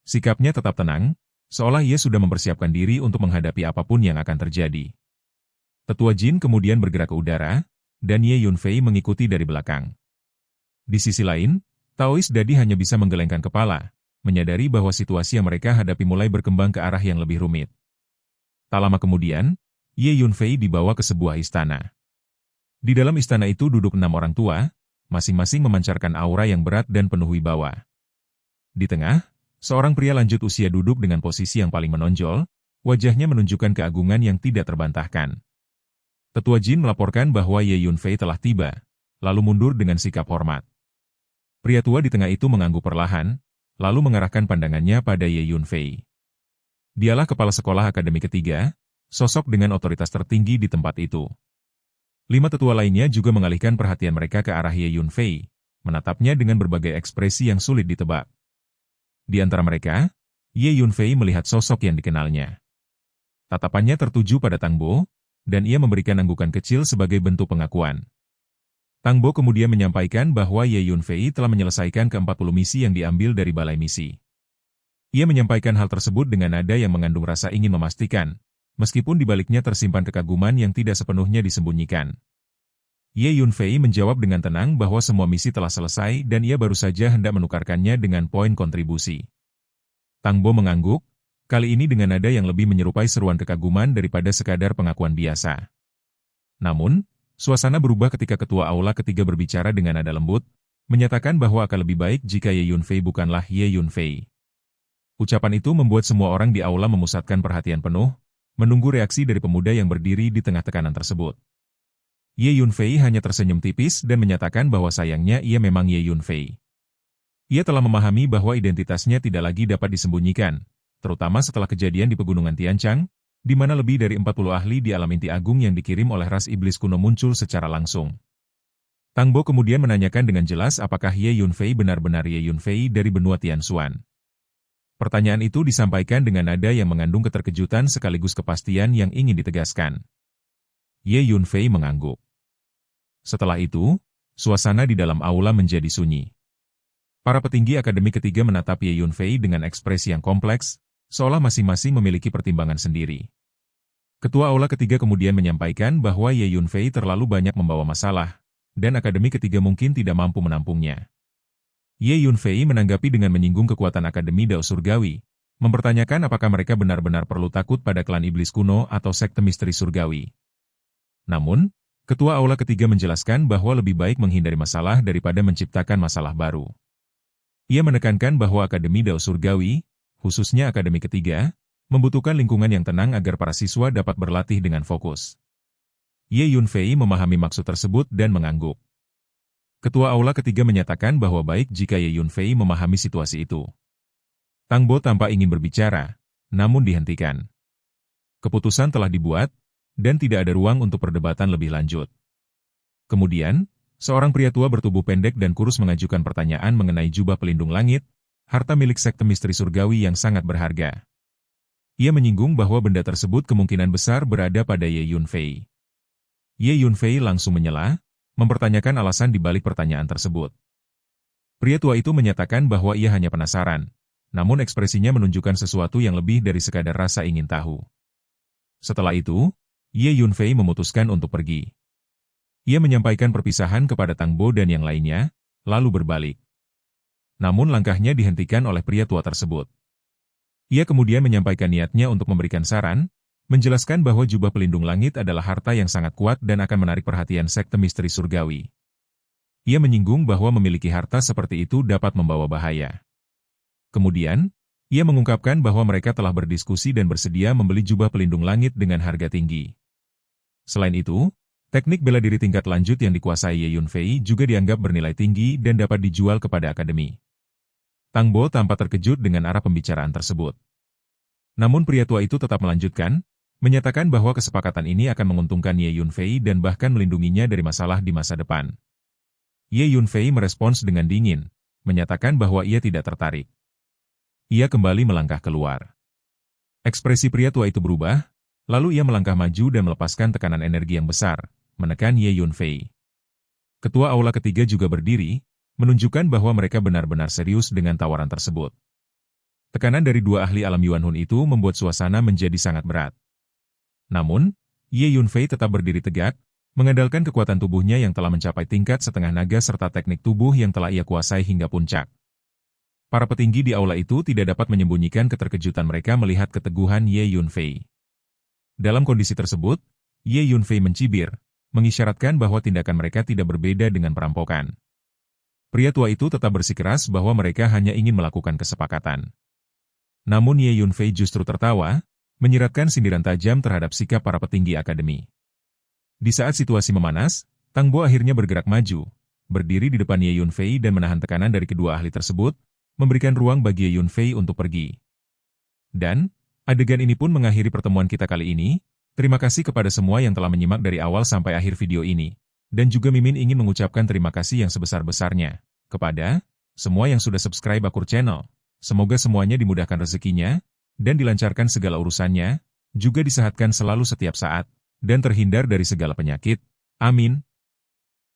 Sikapnya tetap tenang, seolah ia sudah mempersiapkan diri untuk menghadapi apapun yang akan terjadi. Tetua Jin kemudian bergerak ke udara, dan Ye Yunfei mengikuti dari belakang. Di sisi lain, Taoist Dadi hanya bisa menggelengkan kepala, menyadari bahwa situasi yang mereka hadapi mulai berkembang ke arah yang lebih rumit. Tak lama kemudian, Ye Yunfei dibawa ke sebuah istana. Di dalam istana itu duduk 6 orang tua, masing-masing memancarkan aura yang berat dan penuh wibawa. Di tengah, seorang pria lanjut usia duduk dengan posisi yang paling menonjol, wajahnya menunjukkan keagungan yang tidak terbantahkan. Tetua Jin melaporkan bahwa Ye Yunfei telah tiba, lalu mundur dengan sikap hormat. Pria tua di tengah itu mengangguk perlahan, lalu mengarahkan pandangannya pada Ye Yunfei. Dialah kepala sekolah akademi ketiga, sosok dengan otoritas tertinggi di tempat itu. 5 tetua lainnya juga mengalihkan perhatian mereka ke arah Ye Yunfei, menatapnya dengan berbagai ekspresi yang sulit ditebak. Di antara mereka, Ye Yunfei melihat sosok yang dikenalnya. Tatapannya tertuju pada Tang Bo, dan ia memberikan anggukan kecil sebagai bentuk pengakuan. Tang Bo kemudian menyampaikan bahwa Ye Yunfei telah menyelesaikan ke-40 misi yang diambil dari balai misi. Ia menyampaikan hal tersebut dengan nada yang mengandung rasa ingin memastikan, meskipun di baliknya tersimpan kekaguman yang tidak sepenuhnya disembunyikan. Ye Yunfei menjawab dengan tenang bahwa semua misi telah selesai dan ia baru saja hendak menukarkannya dengan poin kontribusi. Tang Bo mengangguk, kali ini dengan nada yang lebih menyerupai seruan kekaguman daripada sekadar pengakuan biasa. Namun, suasana berubah ketika ketua aula ketiga berbicara dengan nada lembut, menyatakan bahwa akan lebih baik jika Ye Yunfei bukanlah Ye Yunfei. Ucapan itu membuat semua orang di aula memusatkan perhatian penuh, menunggu reaksi dari pemuda yang berdiri di tengah tekanan tersebut. Ye Yunfei hanya tersenyum tipis dan menyatakan bahwa sayangnya ia memang Ye Yunfei. Ia telah memahami bahwa identitasnya tidak lagi dapat disembunyikan, terutama setelah kejadian di Pegunungan Tianchang, di mana lebih dari 40 ahli di alam inti agung yang dikirim oleh ras iblis kuno muncul secara langsung. Tang Bo kemudian menanyakan dengan jelas apakah Ye Yunfei benar-benar Ye Yunfei dari benua Tianxuan. Pertanyaan itu disampaikan dengan nada yang mengandung keterkejutan sekaligus kepastian yang ingin ditegaskan. Ye Yunfei mengangguk. Setelah itu, suasana di dalam aula menjadi sunyi. Para petinggi akademi ketiga menatap Ye Yunfei dengan ekspresi yang kompleks, seolah masing-masing memiliki pertimbangan sendiri. Ketua aula ketiga kemudian menyampaikan bahwa Ye Yunfei terlalu banyak membawa masalah, dan akademi ketiga mungkin tidak mampu menampungnya. Ye Yunfei menanggapi dengan menyinggung kekuatan Akademi Dao Surgawi, mempertanyakan apakah mereka benar-benar perlu takut pada klan iblis kuno atau sekte misteri surgawi. Namun, ketua aula ketiga menjelaskan bahwa lebih baik menghindari masalah daripada menciptakan masalah baru. Ia menekankan bahwa Akademi Dao Surgawi, khususnya Akademi ketiga, membutuhkan lingkungan yang tenang agar para siswa dapat berlatih dengan fokus. Ye Yunfei memahami maksud tersebut dan mengangguk. Ketua aula ketiga menyatakan bahwa baik jika Ye Yunfei memahami situasi itu. Tang Bo tampak ingin berbicara, namun dihentikan. Keputusan telah dibuat, dan tidak ada ruang untuk perdebatan lebih lanjut. Kemudian, seorang pria tua bertubuh pendek dan kurus mengajukan pertanyaan mengenai jubah pelindung langit, harta milik sekte misteri surgawi yang sangat berharga. Ia menyinggung bahwa benda tersebut kemungkinan besar berada pada Ye Yunfei. Ye Yunfei langsung menyela, mempertanyakan alasan di balik pertanyaan tersebut. Pria tua itu menyatakan bahwa ia hanya penasaran, namun ekspresinya menunjukkan sesuatu yang lebih dari sekadar rasa ingin tahu. Setelah itu, Ye Yunfei memutuskan untuk pergi. Ia menyampaikan perpisahan kepada Tang Bo dan yang lainnya, lalu berbalik. Namun langkahnya dihentikan oleh pria tua tersebut. Ia kemudian menyampaikan niatnya untuk memberikan saran, menjelaskan bahwa jubah pelindung langit adalah harta yang sangat kuat dan akan menarik perhatian sekte misteri surgawi. Ia menyinggung bahwa memiliki harta seperti itu dapat membawa bahaya. Kemudian, ia mengungkapkan bahwa mereka telah berdiskusi dan bersedia membeli jubah pelindung langit dengan harga tinggi. Selain itu, teknik bela diri tingkat lanjut yang dikuasai Ye Yunfei juga dianggap bernilai tinggi dan dapat dijual kepada akademi. Tang Bo tampak terkejut dengan arah pembicaraan tersebut. Namun pria tua itu tetap melanjutkan, menyatakan bahwa kesepakatan ini akan menguntungkan Ye Yunfei dan bahkan melindunginya dari masalah di masa depan. Ye Yunfei merespons dengan dingin, menyatakan bahwa ia tidak tertarik. Ia kembali melangkah keluar. Ekspresi pria tua itu berubah, lalu ia melangkah maju dan melepaskan tekanan energi yang besar, menekan Ye Yunfei. Ketua aula ketiga juga berdiri, menunjukkan bahwa mereka benar-benar serius dengan tawaran tersebut. Tekanan dari dua ahli alam Yuan Hun itu membuat suasana menjadi sangat berat. Namun, Ye Yunfei tetap berdiri tegak, mengandalkan kekuatan tubuhnya yang telah mencapai tingkat setengah naga serta teknik tubuh yang telah ia kuasai hingga puncak. Para petinggi di aula itu tidak dapat menyembunyikan keterkejutan mereka melihat keteguhan Ye Yunfei. Dalam kondisi tersebut, Ye Yunfei mencibir, mengisyaratkan bahwa tindakan mereka tidak berbeda dengan perampokan. Pria tua itu tetap bersikeras bahwa mereka hanya ingin melakukan kesepakatan. Namun Ye Yunfei justru tertawa, menyiratkan sindiran tajam terhadap sikap para petinggi akademi. Di saat situasi memanas, Tang Bo akhirnya bergerak maju, berdiri di depan Ye Yunfei dan menahan tekanan dari kedua ahli tersebut, memberikan ruang bagi Ye Yunfei untuk pergi. Dan, adegan ini pun mengakhiri pertemuan kita kali ini. Terima kasih kepada semua yang telah menyimak dari awal sampai akhir video ini. Dan juga Mimin ingin mengucapkan terima kasih yang sebesar-besarnya kepada semua yang sudah subscribe Akur Channel. Semoga semuanya dimudahkan rezekinya, dan dilancarkan segala urusannya, juga disehatkan selalu setiap saat, dan terhindar dari segala penyakit. Amin.